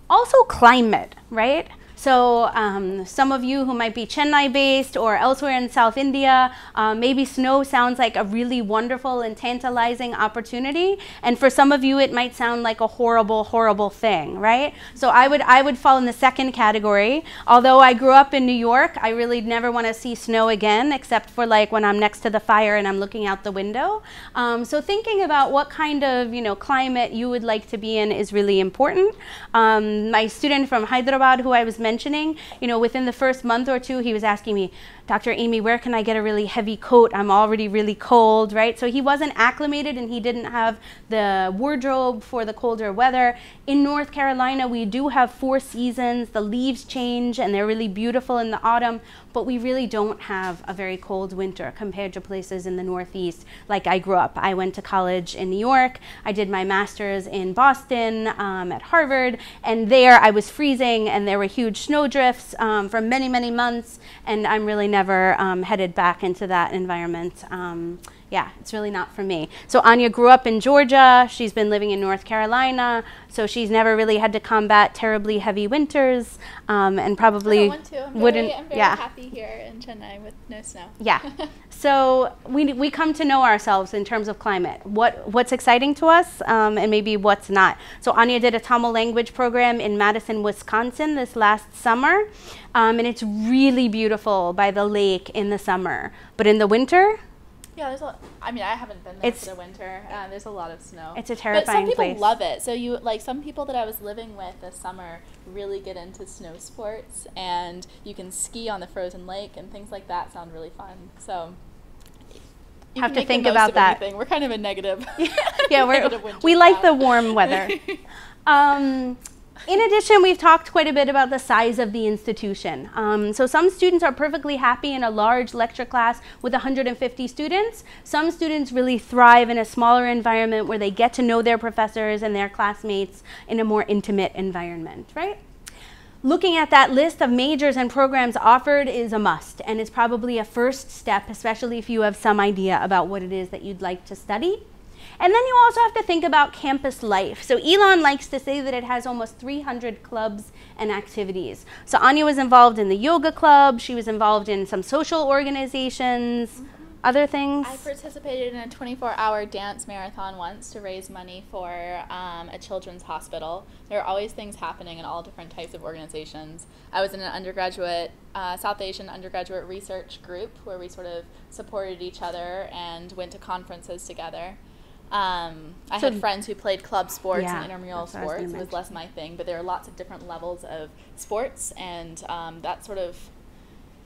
Also climate, right? So some of you who might be Chennai based or elsewhere in South India, maybe snow sounds like a really wonderful and tantalizing opportunity. And for some of you, it might sound like a horrible, horrible thing, right? So I would fall in the second category. Although I grew up in New York, I really never want to see snow again, except for like when I'm next to the fire and I'm looking out the window. So thinking about what kind of climate you would like to be in is really important. My student from Hyderabad, who I was mentioning, within the first month or two, he was asking me, Dr. Amy, where can I get a really heavy coat? I'm already really cold, right? So he wasn't acclimated and he didn't have the wardrobe for the colder weather. In North Carolina, we do have 4 seasons. The leaves change and they're really beautiful in the autumn, but we really don't have a very cold winter compared to places in the Northeast like I grew up. I went to college in New York. I did my master's in Boston at Harvard, and there I was freezing and there were huge snowdrifts for many, many months, and I'm really never headed back into that environment. Yeah, it's really not for me. So Anya grew up in Georgia. She's been living in North Carolina, so she's never really had to combat terribly heavy winters, and probably I don't want to. I'm very happy here in Chennai with no snow. Yeah. So we come to know ourselves in terms of climate. What's exciting to us, and maybe what's not. So Anya did a Tamil language program in Madison, Wisconsin this last summer, and it's really beautiful by the lake in the summer. But in the winter, yeah, there's a lot. I mean, I haven't been there for the winter. There's a lot of snow. It's a terrifying place. But some people love it. So some people that I was living with this summer really get into snow sports, and you can ski on the frozen lake and things like that sound really fun. So you have to think about that. Anything. We're kind of a negative. Yeah, we like the warm weather. In addition, we've talked quite a bit about the size of the institution. So some students are perfectly happy in a large lecture class with 150 students. Some students really thrive in a smaller environment where they get to know their professors and their classmates in a more intimate environment, right? Looking at that list of majors and programs offered is a must, and it's probably a first step, especially if you have some idea about what it is that you'd like to study. And then you also have to think about campus life. So Elon likes to say that it has almost 300 clubs and activities. So Anya was involved in the yoga club. She was involved in some social organizations, other things. I participated in a 24-hour dance marathon once to raise money for a children's hospital. There are always things happening in all different types of organizations. I was in an undergraduate, South Asian undergraduate research group where we sort of supported each other and went to conferences together. I had friends who played club sports and intramural sports. It was less my thing, but there are lots of different levels of sports and that sort of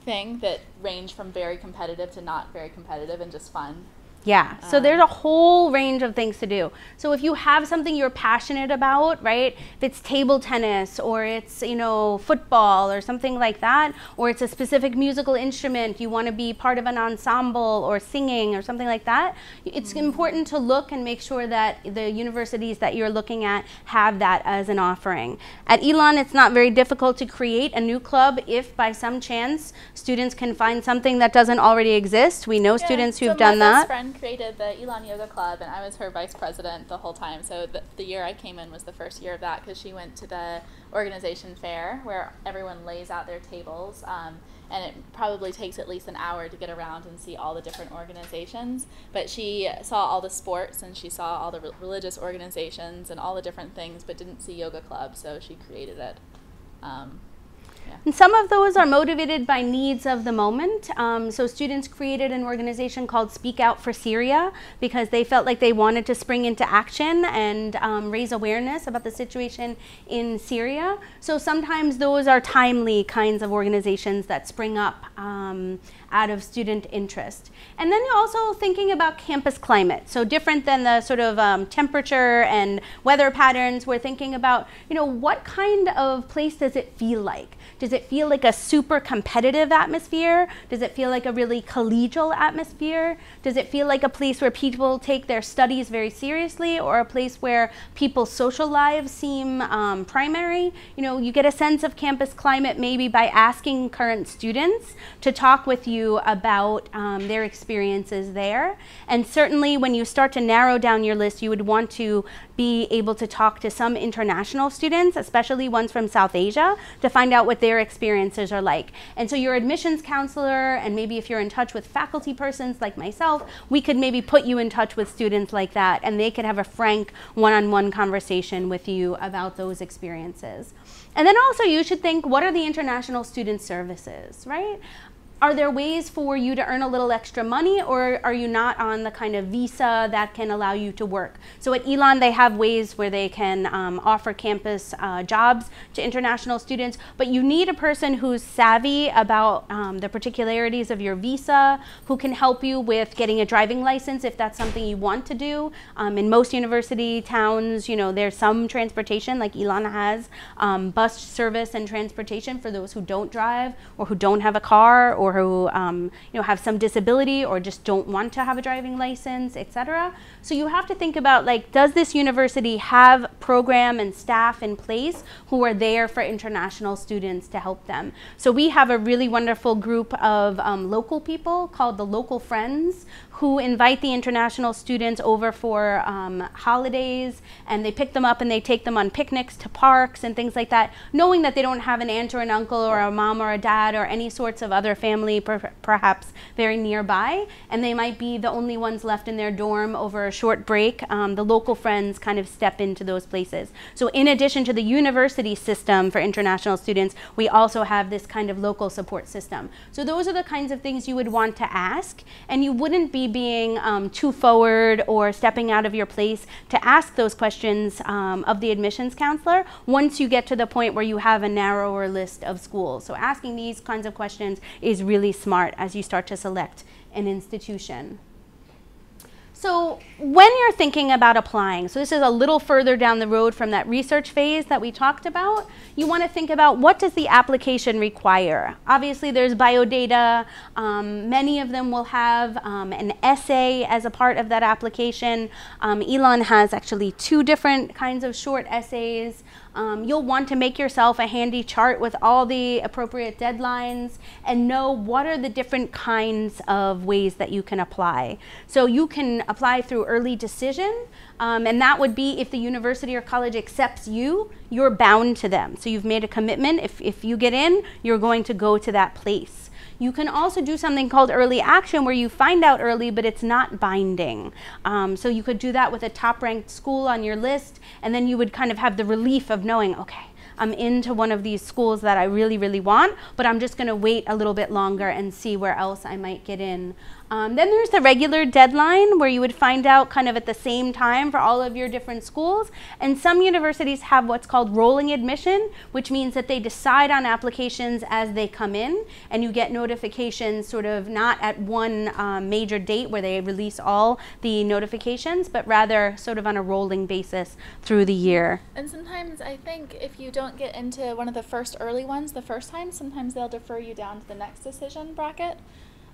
thing that range from very competitive to not very competitive and just fun. Yeah, so there's a whole range of things to do. So if you have something you're passionate about, right, if it's table tennis or it's, football or something like that, or it's a specific musical instrument, you want to be part of an ensemble or singing or something like that, it's important to look and make sure that the universities that you're looking at have that as an offering. At Elon, it's not very difficult to create a new club if by some chance students can find something that doesn't already exist. We know students who've done that. My best friend created the Elon Yoga Club, and I was her vice president the whole time. So the year I came in was the first year of that because she went to the organization fair where everyone lays out their tables, and it probably takes at least an hour to get around and see all the different organizations. But she saw all the sports and she saw all the religious organizations and all the different things, but didn't see Yoga Club, so she created it. And some of those are motivated by needs of the moment. So students created an organization called Speak Out for Syria because they felt like they wanted to spring into action and raise awareness about the situation in Syria. So sometimes those are timely kinds of organizations that spring up out of student interest. And then you're also thinking about campus climate. So different than the sort of temperature and weather patterns, we're thinking about, what kind of place does it feel like? Does it feel like a super competitive atmosphere? Does it feel like a really collegial atmosphere? Does it feel like a place where people take their studies very seriously, or a place where people's social lives seem primary? You know, you get a sense of campus climate maybe by asking current students to talk with you about their experiences there. And certainly when you start to narrow down your list, you would want to be able to talk to some international students, especially ones from South Asia, to find out what their experiences are like. And so your admissions counselor, and maybe if you're in touch with faculty persons like myself, we could maybe put you in touch with students like that, and they could have a frank one-on-one conversation with you about those experiences. And then also you should think, what are the international student services, right? Are there ways for you to earn a little extra money, or are you not on the kind of visa that can allow you to work? So at Elon, they have ways where they can offer campus jobs to international students, but you need a person who's savvy about the particularities of your visa, who can help you with getting a driving license if that's something you want to do. In most university towns, you know, there's some transportation, like Elon has bus service and transportation for those who don't drive or who don't have a car, or who you know, have some disability or just don't want to have a driving license, etc. So you have to think about, like, does this university have program and staff in place who are there for international students to help them? So we have a really wonderful group of local people called the Local Friends, who invite the international students over for holidays, and they pick them up and they take them on picnics to parks and things like that, knowing that they don't have an aunt or an uncle or a mom or a dad or any sorts of other family perhaps very nearby, and they might be the only ones left in their dorm over a short break. The Local Friends kind of step into those places. So in addition to the university system for international students, we also have this kind of local support system. So those are the kinds of things you would want to ask, and you wouldn't be being too forward or stepping out of your place to ask those questions of the admissions counselor once you get to the point where you have a narrower list of schools. So asking these kinds of questions is really smart as you start to select an institution. So when you're thinking about applying, so this is a little further down the road from that research phase that we talked about, you want to think about, what does the application require? Obviously there's biodata. Many of them will have an essay as a part of that application. Elon has actually 2 different kinds of short essays. You'll want to make yourself a handy chart with all the appropriate deadlines and know what are the different kinds of ways that you can apply. So you can apply through early decision, and that would be if the university or college accepts you, you're bound to them. So you've made a commitment. If you get in, you're going to go to that place. You can also do something called early action, where you find out early, but it's not binding. So you could do that with a top-ranked school on your list, and then you would kind of have the relief of knowing, okay, I'm into one of these schools that I really, really want, but I'm just going to wait a little bit longer and see where else I might get in. Then there's the regular deadline, where you would find out kind of at the same time for all of your different schools. And some universities have what's called rolling admission, which means that they decide on applications as they come in, and you get notifications sort of not at one major date where they release all the notifications, but rather sort of on a rolling basis through the year. And sometimes I think if you don't get into one of the first early ones the first time, sometimes they'll defer you down to the next decision bracket.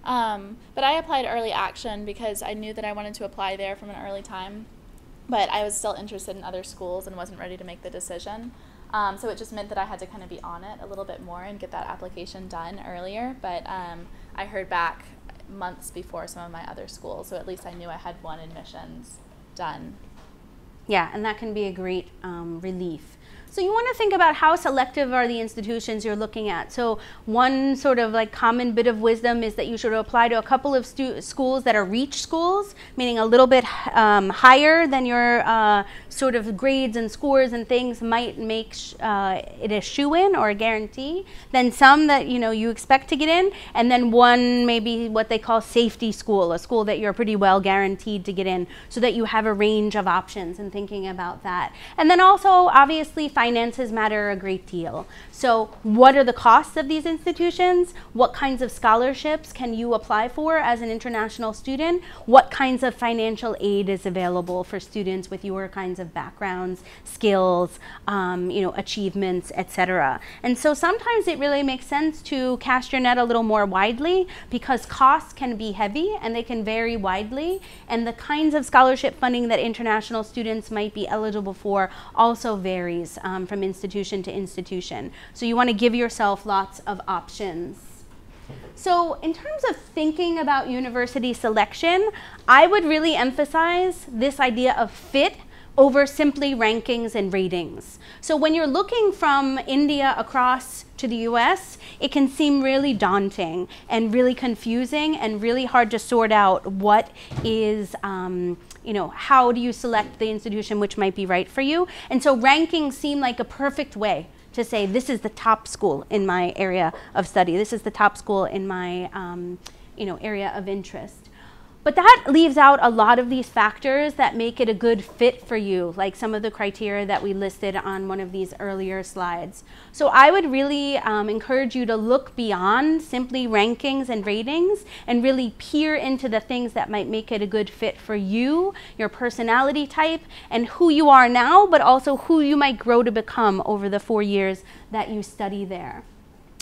But I applied early action because I knew that I wanted to apply there from an early time, but I was still interested in other schools and wasn't ready to make the decision. So it just meant that I had to kind of be on it a little bit more and get that application done earlier. But I heard back months before some of my other schools, so at least I knew I had one admissions done. Yeah, and that can be a great relief. So you want to think about how selective are the institutions you're looking at. So one sort of like common bit of wisdom is that you should apply to a couple of schools that are reach schools, meaning a little bit higher than your sort of grades and scores and things might make it a shoo-in or a guarantee. Then some that you expect to get in, and then one maybe what they call safety school, a school that you're pretty well guaranteed to get in, so that you have a range of options and thinking about that. And then also obviously obviously finances matter a great deal. So what are the costs of these institutions? What kinds of scholarships can you apply for as an international student? What kinds of financial aid is available for students with your kinds of backgrounds, skills, achievements, etc. And so sometimes it really makes sense to cast your net a little more widely, because costs can be heavy and they can vary widely, and the kinds of scholarship funding that international students might be eligible for also varies from institution to institution. So you want to give yourself lots of options. So in terms of thinking about university selection, I would really emphasize this idea of fit over simply rankings and ratings. So when you're looking from India across to the US, it can seem really daunting and really confusing and really hard to sort out what is, how do you select the institution which might be right for you. And so rankings seem like a perfect way to say, this is the top school in my area of study. This is the top school in my area of interest. But that leaves out a lot of these factors that make it a good fit for you, like some of the criteria that we listed on one of these earlier slides. So I would really encourage you to look beyond simply rankings and ratings and really peer into the things that might make it a good fit for you, your personality type, and who you are now, but also who you might grow to become over the 4 years that you study there.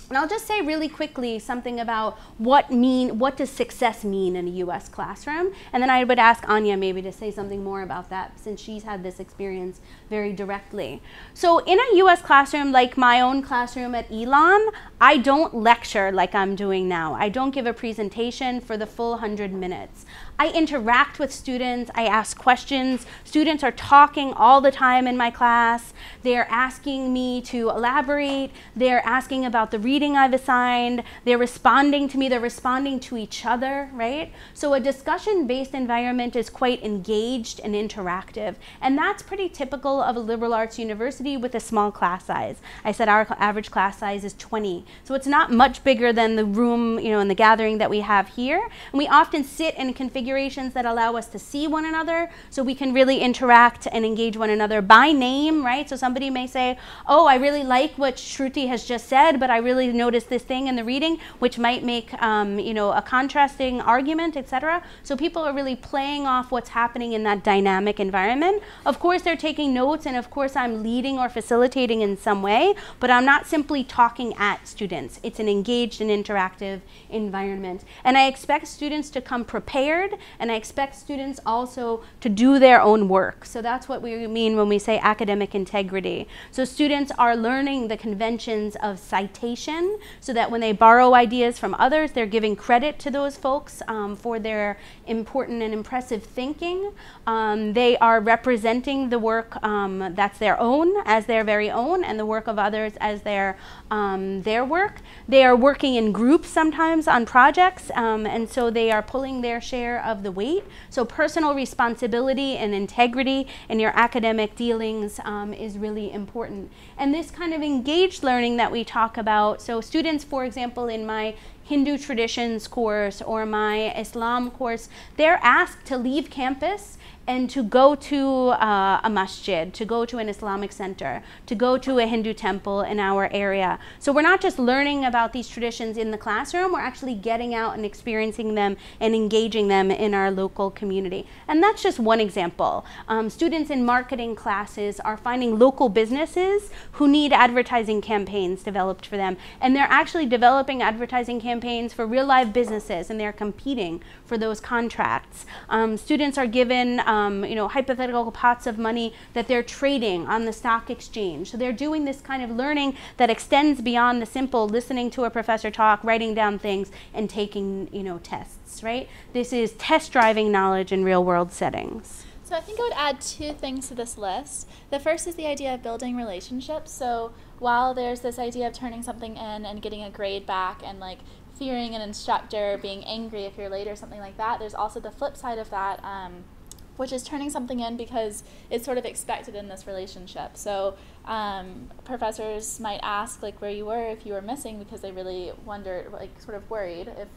And I'll just say really quickly something about what does success mean in a US classroom? And then I would ask Anya maybe to say something more about that, since she's had this experience very directly. So in a US classroom, like my own classroom at Elon, I don't lecture like I'm doing now. I don't give a presentation for the full 100 minutes. I interact with students, I ask questions. Students are talking all the time in my class. They're asking me to elaborate. They're asking about the reading I've assigned. They're responding to me. They're responding to each other, right? So a discussion-based environment is quite engaged and interactive. And that's pretty typical of a liberal arts university with a small class size. I said our average class size is 20. So it's not much bigger than the room, in the gathering that we have here. And we often sit in configurations that allow us to see one another, so we can really interact and engage one another by name, right? So somebody may say, oh, I really like what Shruti has just said, but I really noticed this thing in the reading, which might make a contrasting argument, etc. So people are really playing off what's happening in that dynamic environment. Of course, they're taking notes, and of course, I'm leading or facilitating in some way, but I'm not simply talking at students. It's an engaged and interactive environment. And I expect students to come prepared, and I expect students also to do their own work. So that's what we mean when we say academic integrity. So students are learning the conventions of citation, so that when they borrow ideas from others, they're giving credit to those folks for their important and impressive thinking. They are representing the work that's their own as their very own, and the work of others as their work. They are working in groups sometimes on projects, and so they are pulling their share of the weight. So personal responsibility and integrity in your academic dealings is really important. And this kind of engaged learning that we talk about, so students, for example, in my Hindu traditions course or my Islam course, they're asked to leave campus and to go to a masjid, to go to an Islamic center, to go to a Hindu temple in our area. So we're not just learning about these traditions in the classroom, we're actually getting out and experiencing them and engaging them in our local community. And that's just one example. Students in marketing classes are finding local businesses who need advertising campaigns developed for them. And they're actually developing advertising campaigns for real live businesses, and they're competing for those contracts. Students are given hypothetical pots of money that they're trading on the stock exchange. So they're doing this kind of learning that extends beyond the simple listening to a professor talk, writing down things, and taking, tests, right? This is test driving knowledge in real world settings. So I think I would add two things to this list. The first is the idea of building relationships. So while there's this idea of turning something in and getting a grade back and like fearing an instructor, being angry if you're late or something like that, there's also the flip side of that, which is turning something in because it's sort of expected in this relationship. So professors might ask like where you were if you were missing, because they really wondered, like sort of worried if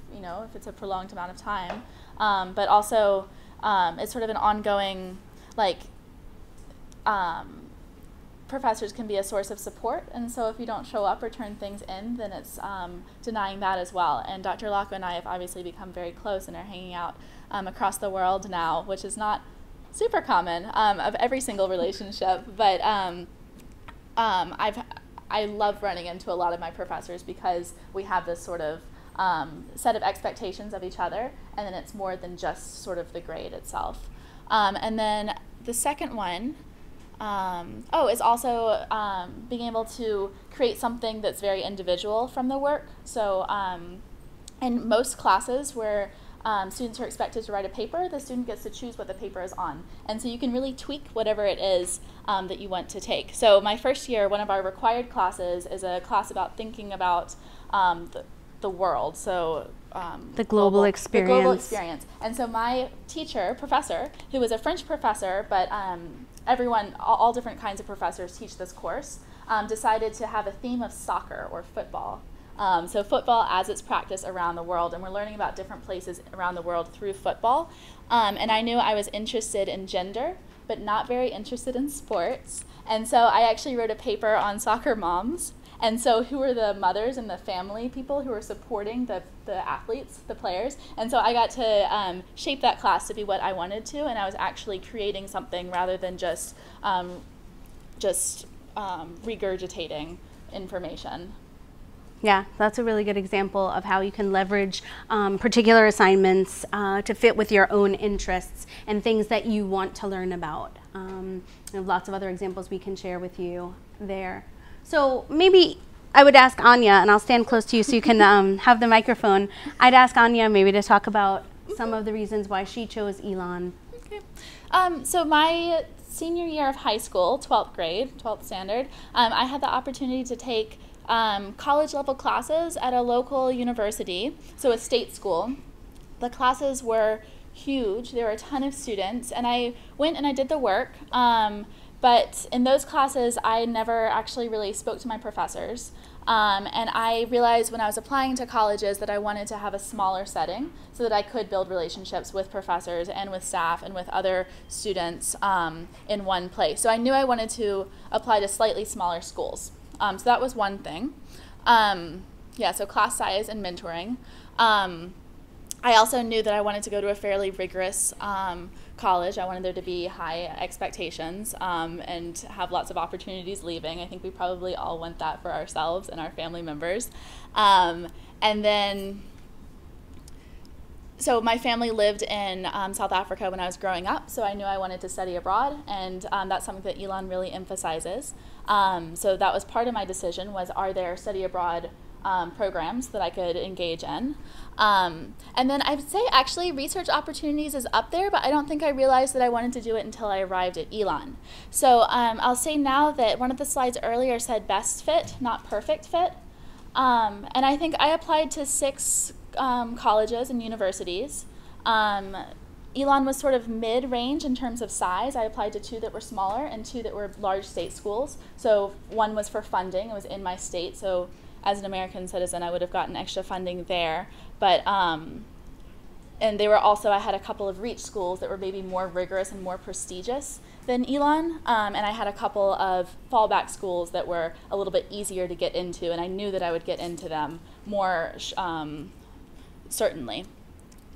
it's a prolonged amount of time. But also it's sort of an ongoing professors can be a source of support, and so if you don't show up or turn things in, then it's denying that as well. And Dr. Locke and I have obviously become very close and are hanging out across the world now, which is not super common of every single relationship, but I love running into a lot of my professors because we have this sort of set of expectations of each other, and then it's more than just sort of the grade itself. And then the second one, is also being able to create something that's very individual from the work. So in most classes where students are expected to write a paper, the student gets to choose what the paper is on. And so you can really tweak whatever it is that you want to take. So my first year, one of our required classes is a class about thinking about the world. So the global experience. The global experience. And so my professor, who was a French professor, but all different kinds of professors teach this course, decided to have a theme of soccer or football. So football as it's practiced around the world, and we're learning about different places around the world through football. And I knew I was interested in gender, but not very interested in sports. And so I actually wrote a paper on soccer moms. And so who were the mothers and the family people who were supporting the athletes, the players. And so I got to shape that class to be what I wanted to, and I was actually creating something rather than just regurgitating information. Yeah, that's a really good example of how you can leverage particular assignments to fit with your own interests and things that you want to learn about. And lots of other examples we can share with you there. So maybe I would ask Anya, and I'll stand close to you so you can have the microphone. I'd ask Anya maybe to talk about some of the reasons why she chose Elon. Okay. So my senior year of high school, 12th grade, 12th standard, I had the opportunity to take college level classes at a local university, so a state school. The classes were huge. There were a ton of students, and I went and I did the work. But in those classes, I never actually really spoke to my professors. And I realized when I was applying to colleges that I wanted to have a smaller setting so that I could build relationships with professors and with staff and with other students in one place. So I knew I wanted to apply to slightly smaller schools. So that was one thing. So class size and mentoring. I also knew that I wanted to go to a fairly rigorous college. I wanted there to be high expectations and have lots of opportunities leaving. I think we probably all want that for ourselves and our family members. And then, so my family lived in South Africa when I was growing up, so I knew I wanted to study abroad, and that's something that Elon really emphasizes. So that was part of my decision, was are there study abroad programs that I could engage in. And then I'd say actually research opportunities is up there, but I don't think I realized that I wanted to do it until I arrived at Elon. So I'll say now that one of the slides earlier said best fit, not perfect fit. And I think I applied to 6 colleges and universities. Elon was sort of mid-range in terms of size. I applied to 2 that were smaller and 2 that were large state schools. So one was for funding, it was in my state, so as an American citizen, I would have gotten extra funding there. But, and they were also, I had a couple of reach schools that were maybe more rigorous and more prestigious than Elon. And I had a couple of fallback schools that were a little bit easier to get into, and I knew that I would get into them more certainly.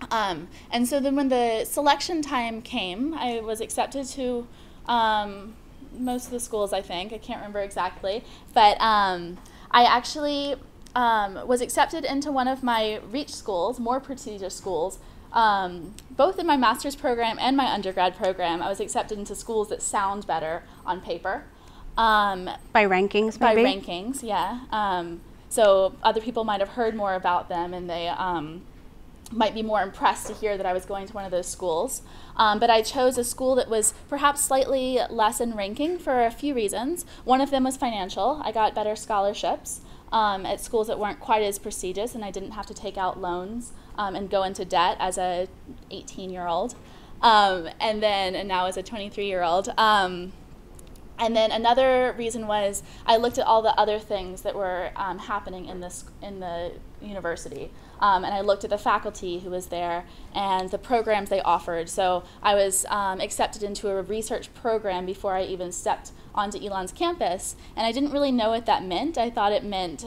And so then when the selection time came, I was accepted to most of the schools, I think. I can't remember exactly. But I actually was accepted into one of my reach schools, more prestigious schools. Both in my master's program and my undergrad program, I was accepted into schools that sound better on paper. By rankings, maybe? By rankings, yeah. So other people might have heard more about them, and they might be more impressed to hear that I was going to one of those schools. But I chose a school that was perhaps slightly less in ranking for a few reasons. One of them was financial. I got better scholarships at schools that weren't quite as prestigious, and I didn't have to take out loans and go into debt as a 18-year-old. And now as a 23-year-old. And then another reason was I looked at all the other things that were happening in the university. And I looked at the faculty who was there and the programs they offered. So I was accepted into a research program before I even stepped onto Elon's campus. And I didn't really know what that meant. I thought it meant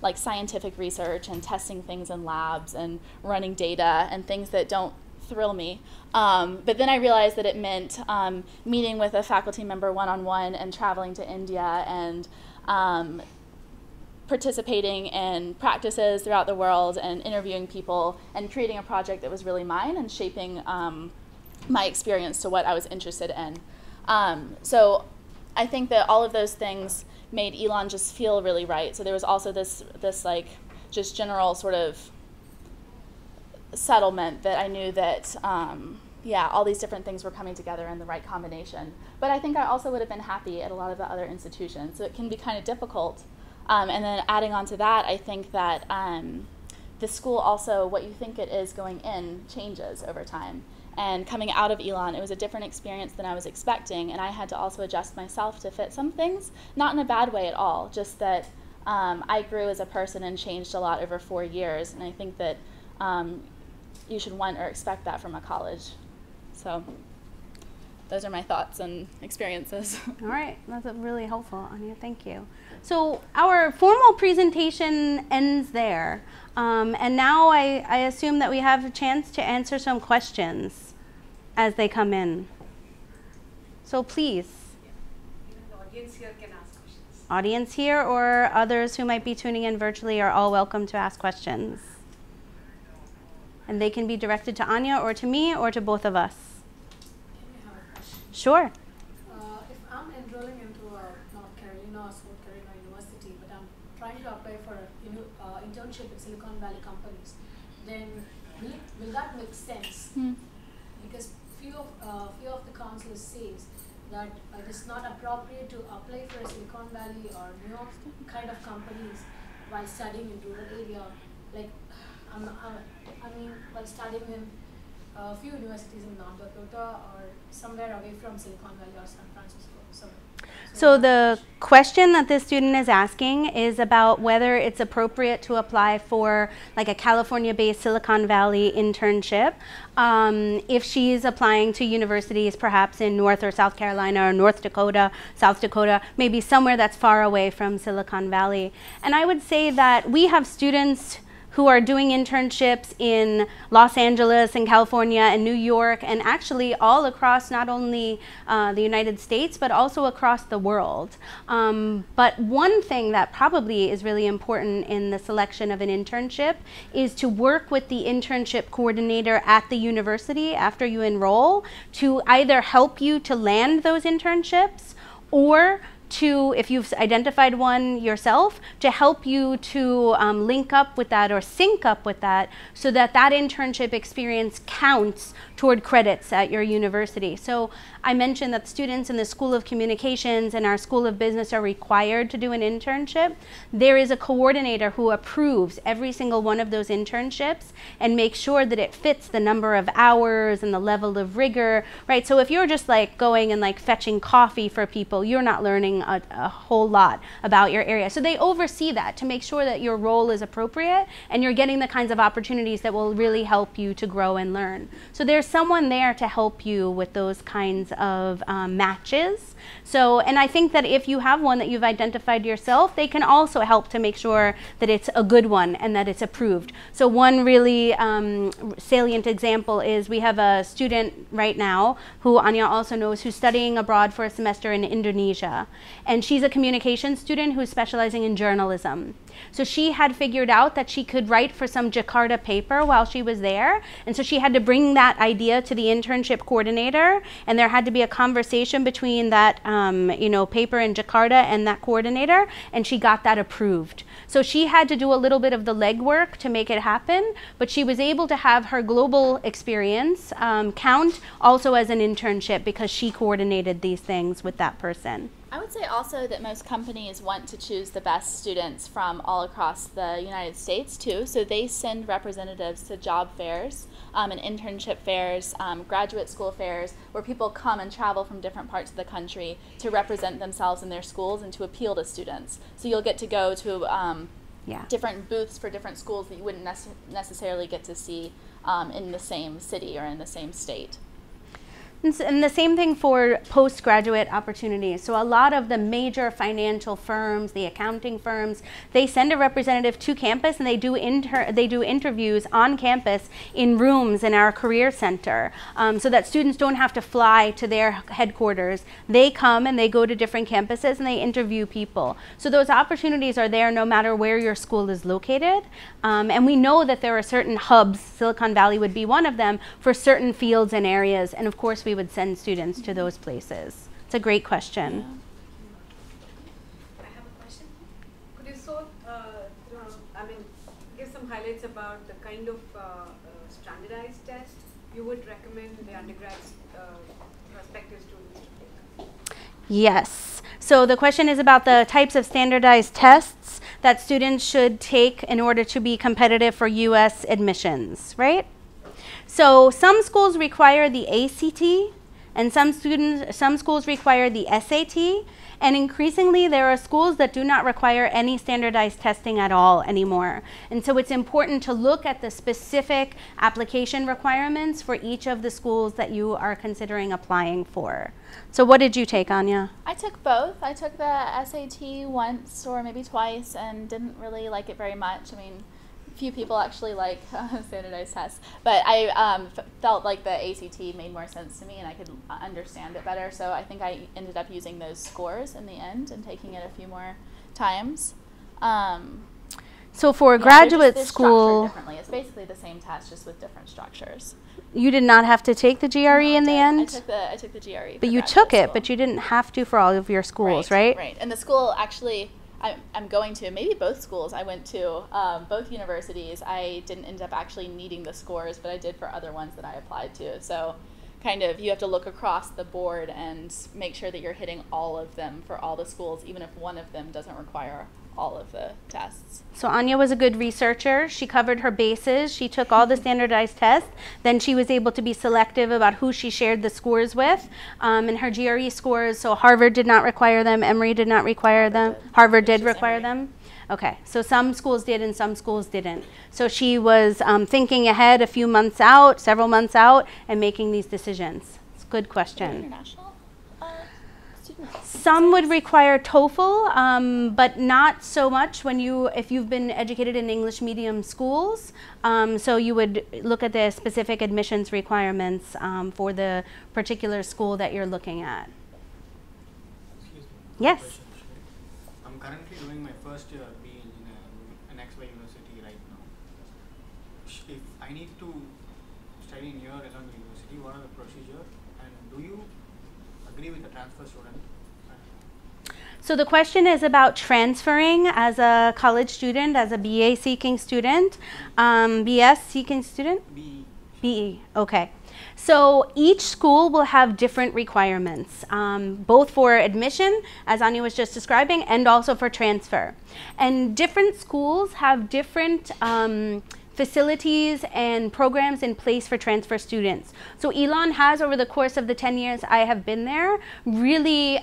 like scientific research and testing things in labs and running data and things that don't thrill me. But then I realized that it meant meeting with a faculty member one-on-one and traveling to India and participating in practices throughout the world and interviewing people and creating a project that was really mine and shaping my experience to what I was interested in. So I think that all of those things made Elon just feel really right. So there was also this like just general sort of settlement that I knew that yeah, all these different things were coming together in the right combination. But I think I also would have been happy at a lot of the other institutions. So it can be kind of difficult. And then adding on to that, I think that the school also, what you think it is going in, changes over time. And coming out of Elon, it was a different experience than I was expecting, and I had to also adjust myself to fit some things, not in a bad way at all, just that I grew as a person and changed a lot over 4 years, and I think that you should want or expect that from a college. So those are my thoughts and experiences. All right, that's really helpful, Anya, thank you. So our formal presentation ends there. And now I assume that we have a chance to answer some questions as they come in. So please. Even the audience here can ask questions. Audience here or others who might be tuning in virtually are all welcome to ask questions. And they can be directed to Anya or to me or to both of us. Can we have a question? Sure. If I'm enrolling into a North Carolina or South Carolina university, but I'm trying to apply for an internship at Silicon Valley companies, then will that make sense? Because few of the counselors says that it is not appropriate to apply for a Silicon Valley or New York kind of companies while studying in rural area. Like, I mean, while studying in a few universities in North Dakota or somewhere away from Silicon Valley or San Francisco. So the question that this student is asking is about whether it's appropriate to apply for like a California-based Silicon Valley internship if she's applying to universities perhaps in North or South Carolina or North Dakota, South Dakota, maybe somewhere that's far away from Silicon Valley. And I would say that we have students who are doing internships in Los Angeles and California and New York and actually all across not only the United States but also across the world. But one thing that probably is really important in the selection of an internship is to work with the internship coordinator at the university after you enroll to either help you to land those internships or to, if you've identified one yourself, to help you to link up with that or sync up with that so that that internship experience counts toward credits at your university. So I mentioned that students in the School of Communications and our School of Business are required to do an internship. There is a coordinator who approves every single one of those internships and makes sure that it fits the number of hours and the level of rigor, right? So if you're just like going and like fetching coffee for people, you're not learning a whole lot about your area. So they oversee that to make sure that your role is appropriate and you're getting the kinds of opportunities that will really help you to grow and learn. So there's someone there to help you with those kinds of matches. So, and I think that if you have one that you've identified yourself, they can also help to make sure that it's a good one and that it's approved. So one really salient example is we have a student right now who Anya also knows who's studying abroad for a semester in Indonesia. And she's a communications student who's specializing in journalism. So she had figured out that she could write for some Jakarta paper while she was there. And so she had to bring that idea to the internship coordinator. And there had to be a conversation between that paper in Jakarta and that coordinator. And she got that approved. So she had to do a little bit of the legwork to make it happen. But she was able to have her global experience count also as an internship because she coordinated these things with that person. I would say also that most companies want to choose the best students from all across the United States too. So they send representatives to job fairs and internship fairs, graduate school fairs, where people come and travel from different parts of the country to represent themselves in their schools and to appeal to students. So you'll get to go to different booths for different schools that you wouldn't necessarily get to see in the same city or in the same state. And the same thing for postgraduate opportunities. So a lot of the major financial firms, the accounting firms, they send a representative to campus and they do interviews on campus in rooms in our career center, so that students don't have to fly to their headquarters. They come and they go to different campuses and they interview people. So those opportunities are there no matter where your school is located. And we know that there are certain hubs, Silicon Valley would be one of them, for certain fields and areas. And of course, we would send students to those places. It's a great question. I have a question. Could you give some highlights about the kind of standardized test you would recommend the undergrad prospective students to take? Yes. So the question is about the types of standardized tests that students should take in order to be competitive for US admissions, right? So some schools require the ACT, and some schools require the SAT, and increasingly there are schools that do not require any standardized testing at all anymore. And so it's important to look at the specific application requirements for each of the schools that you are considering applying for. So what did you take, Anya? I took both. I took the SAT once or maybe twice and didn't really like it very much. I mean, few people actually like standardized tests, but I felt like the ACT made more sense to me and I could understand it better, so I think I ended up using those scores in the end and taking it a few more times. So for a graduate they're school, differently. It's basically the same test, just with different structures. You did not have to take the GRE in the end? I took the GRE. But you took it, but you didn't have to for all of your schools, right? Right. And the school actually, I'm going to, maybe both schools I went to, both universities, I didn't end up actually needing the scores, but I did for other ones that I applied to. So kind of you have to look across the board and make sure that you're hitting all of them for all the schools, even if one of them doesn't require all of the tests. So Anya was a good researcher. She covered her bases. She took all the standardized tests. Then she was able to be selective about who she shared the scores with. And her GRE scores, so Harvard did not require them, Emory did not require them, Harvard did require them. Okay, so some schools did and some schools didn't. So she was thinking ahead a few months out, several months out, and making these decisions. It's a good question. International students? Some would require TOEFL, but not so much if you've been educated in English medium schools. So you would look at the specific admissions requirements for the particular school that you're looking at. Excuse me. Yes. I'm currently doing my first year being in an XY university right now. If I need to study in your Elon University, what are the procedure? And do you agree with the transfer student? So the question is about transferring as a college student, as a BA seeking student, BS seeking student? BE. BE, okay. So each school will have different requirements, both for admission, as Anya was just describing, and also for transfer. And different schools have different facilities and programs in place for transfer students. So Elon has, over the course of the 10 years I have been there, really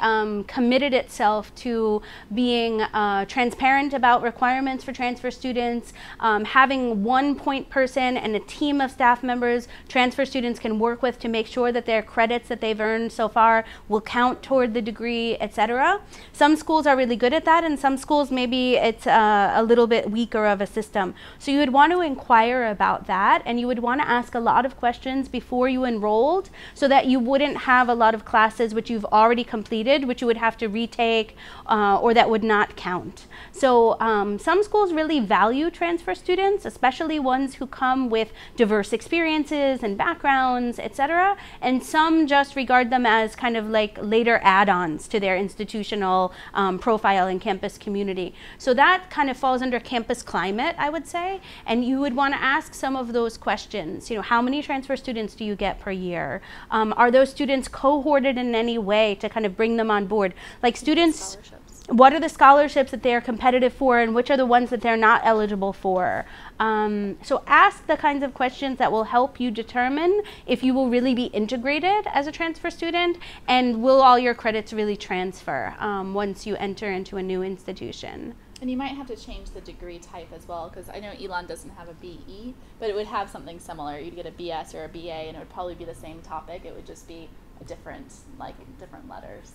committed itself to being transparent about requirements for transfer students, having one point person and a team of staff members transfer students can work with to make sure that their credits that they've earned so far will count toward the degree, etc. Some schools are really good at that, and some schools maybe it's a little bit weaker of a system. So you would want to inquire about that, and you would want to ask a lot of questions before you enrolled so that you wouldn't have a lot of classes which you've already completed, which you would have to retake or that would not count. So some schools really value transfer students, especially ones who come with diverse experiences and backgrounds, etc. And some just regard them as kind of like later add-ons to their institutional profile and campus community. So that kind of falls under campus climate, I would say, and you would want to ask some of those questions. You know, how many transfer students do you get per year? Are those students cohorted in any way to kind of bring them on board? Like students, what are the scholarships that they're competitive for, and which are the ones that they're not eligible for? So ask the kinds of questions that will help you determine if you will really be integrated as a transfer student, and will all your credits really transfer once you enter into a new institution. And you might have to change the degree type as well, because I know Elon doesn't have a BE, but it would have something similar. You'd get a BS or a BA, and it would probably be the same topic. It would just be a different letters.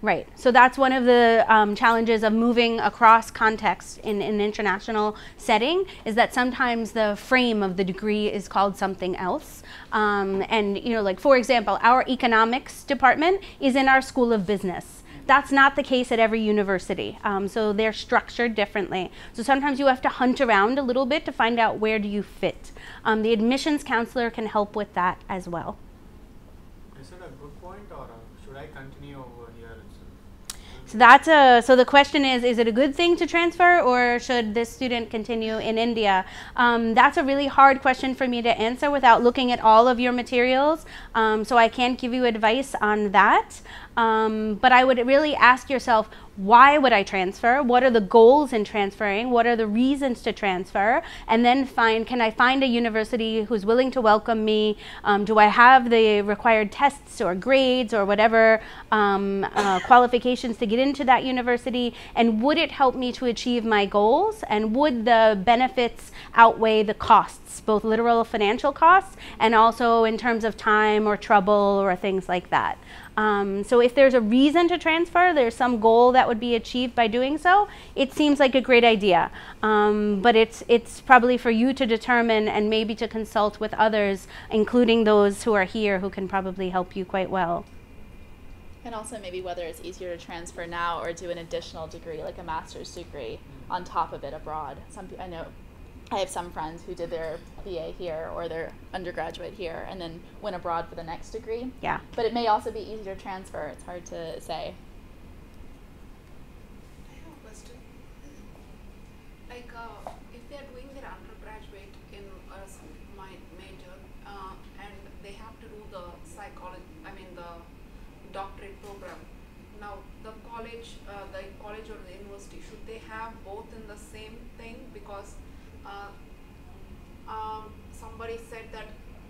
Right. So that's one of the challenges of moving across context in an international setting, is that sometimes the frame of the degree is called something else. And, you know, like, for example, our economics department is in our School of Business. That's not the case at every university. So they're structured differently. So sometimes you have to hunt around a little bit to find out where do you fit. The admissions counselor can help with that as well. Is it a good point, or should I continue over here? So so the question is it a good thing to transfer, or should this student continue in India? That's a really hard question for me to answer without looking at all of your materials. So I can't give you advice on that. But I would really ask yourself, why would I transfer? What are the goals in transferring? What are the reasons to transfer? And then can I find a university who's willing to welcome me? Do I have the required tests or grades or whatever qualifications to get into that university? And would it help me to achieve my goals? And would the benefits outweigh the costs, both literal financial costs and also in terms of time or trouble or things like that? So if there's a reason to transfer, there's some goal that would be achieved by doing so, it seems like a great idea. But it's probably for you to determine, and maybe to consult with others, including those who are here, who can probably help you quite well. And also maybe whether it's easier to transfer now or do an additional degree, like a master's degree, on top of it abroad. I know I have some friends who did their BA here or their undergraduate here and then went abroad for the next degree. Yeah. But it may also be easier to transfer. It's hard to say. I have a question. Like, if they're doing their undergraduate in my major, and they have to do the the doctorate program. Now, the college or the university, should they have both in the same thing? Because somebody said that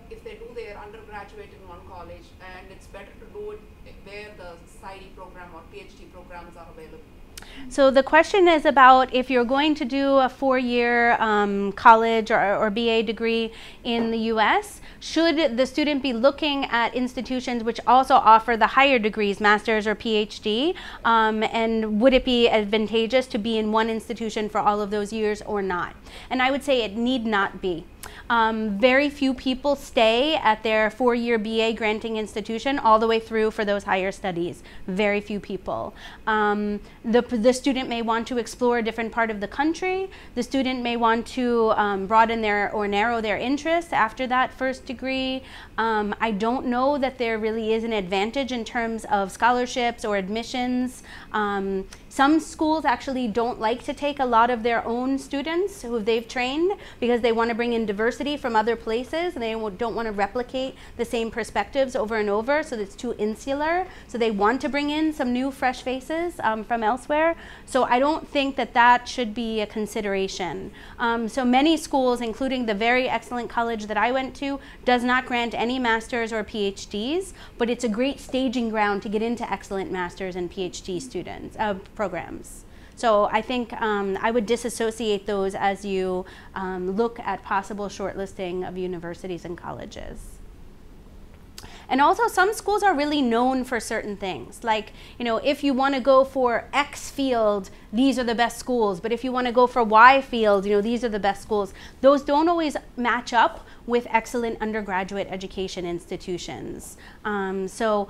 if they do their undergraduate in one college, and it's better to do it where the PsyD program or PhD programs are available. So the question is about if you're going to do a 4-year college or BA degree in the US, should the student be looking at institutions which also offer the higher degrees, master's or PhD, and would it be advantageous to be in one institution for all of those years or not? And I would say it need not be. Very few people stay at their 4-year BA granting institution all the way through for those higher studies. Very few people. The student may want to explore a different part of the country. The student may want to broaden or narrow their interests after that first degree. I don't know that there really is an advantage in terms of scholarships or admissions. Some schools actually don't like to take a lot of their own students who they've trained because they want to bring in diversity from other places, and they don't want to replicate the same perspectives over and over, so it's too insular. So they want to bring in some new fresh faces from elsewhere. So I don't think that that should be a consideration. So many schools, including the very excellent college that I went to, does not grant any masters or PhDs, but it's a great staging ground to get into excellent masters and PhD students programs. So I think I would disassociate those as you look at possible shortlisting of universities and colleges. And also, some schools are really known for certain things. Like, you know, if you want to go for X field, these are the best schools. But if you want to go for Y field, you know, these are the best schools. Those don't always match up with excellent undergraduate education institutions. So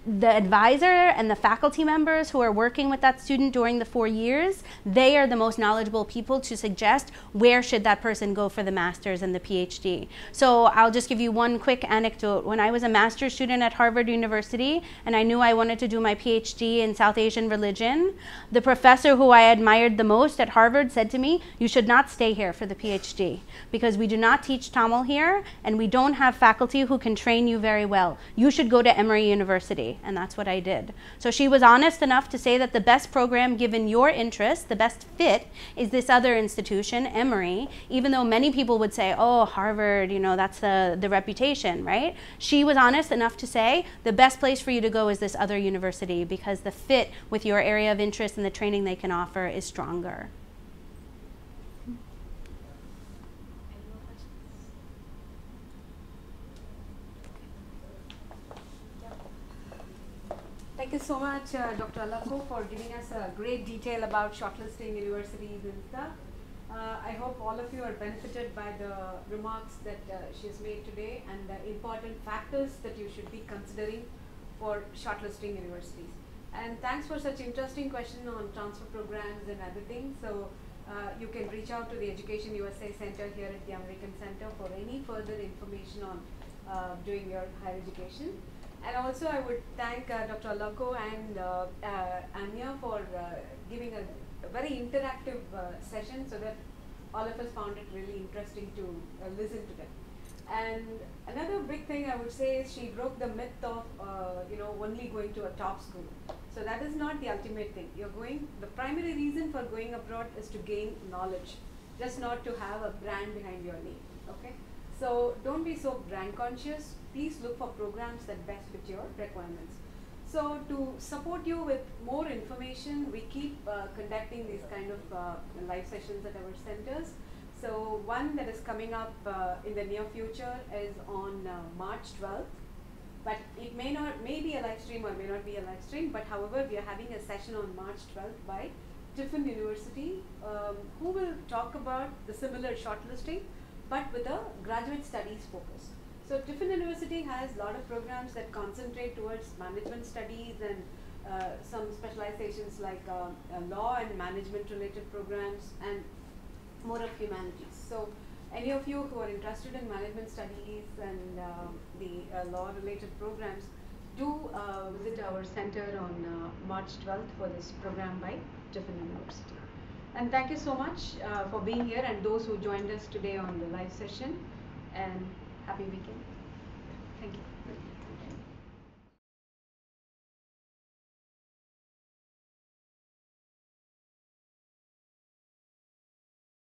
the advisor and the faculty members who are working with that student during the 4 years, they are the most knowledgeable people to suggest where should that person go for the master's and the PhD. So I'll just give you one quick anecdote. When I was a master's student at Harvard University and I knew I wanted to do my PhD in South Asian religion, the professor who I admired the most at Harvard said to me, you should not stay here for the PhD because we do not teach Tamil here and we don't have faculty who can train you very well. You should go to Emory University. And that's what I did. So she was honest enough to say that the best program given your interest, the best fit, is this other institution, Emory, even though many people would say, oh, Harvard, you know, that's the reputation, right? She was honest enough to say the best place for you to go is this other university because the fit with your area of interest and the training they can offer is stronger. Thank you so much, Dr. Alako, for giving us a great detail about shortlisting universities and stuff. I hope all of you are benefited by the remarks that she has made today and the important factors that you should be considering for shortlisting universities. And thanks for such interesting question on transfer programs and other things. So you can reach out to the Education USA Center here at the American Center for any further information on doing your higher education. And also I would thank Dr. Alako and Anya for giving a very interactive session so that all of us found it really interesting to listen to them. And another big thing I would say is she broke the myth of you know, only going to a top school. So that is not the ultimate thing. You're going, the primary reason for going abroad is to gain knowledge, just not to have a brand behind your name. Okay? So don't be so brand conscious. Please look for programs that best fit your requirements. So to support you with more information, we keep conducting these kind of live sessions at our centers. So one that is coming up in the near future is on March 12th. But it may be a live stream or may not be a live stream. But however, we are having a session on March 12th by Tiffin University, who will talk about the similar shortlisting, but with a graduate studies focus. So Tiffin University has a lot of programs that concentrate towards management studies and some specializations like law and management related programs and more of humanities. So any of you who are interested in management studies and the law related programs, do visit our center on March 12th for this program by Tiffin University. And thank you so much for being here and those who joined us today on the live session, and happy weekend. Thank you.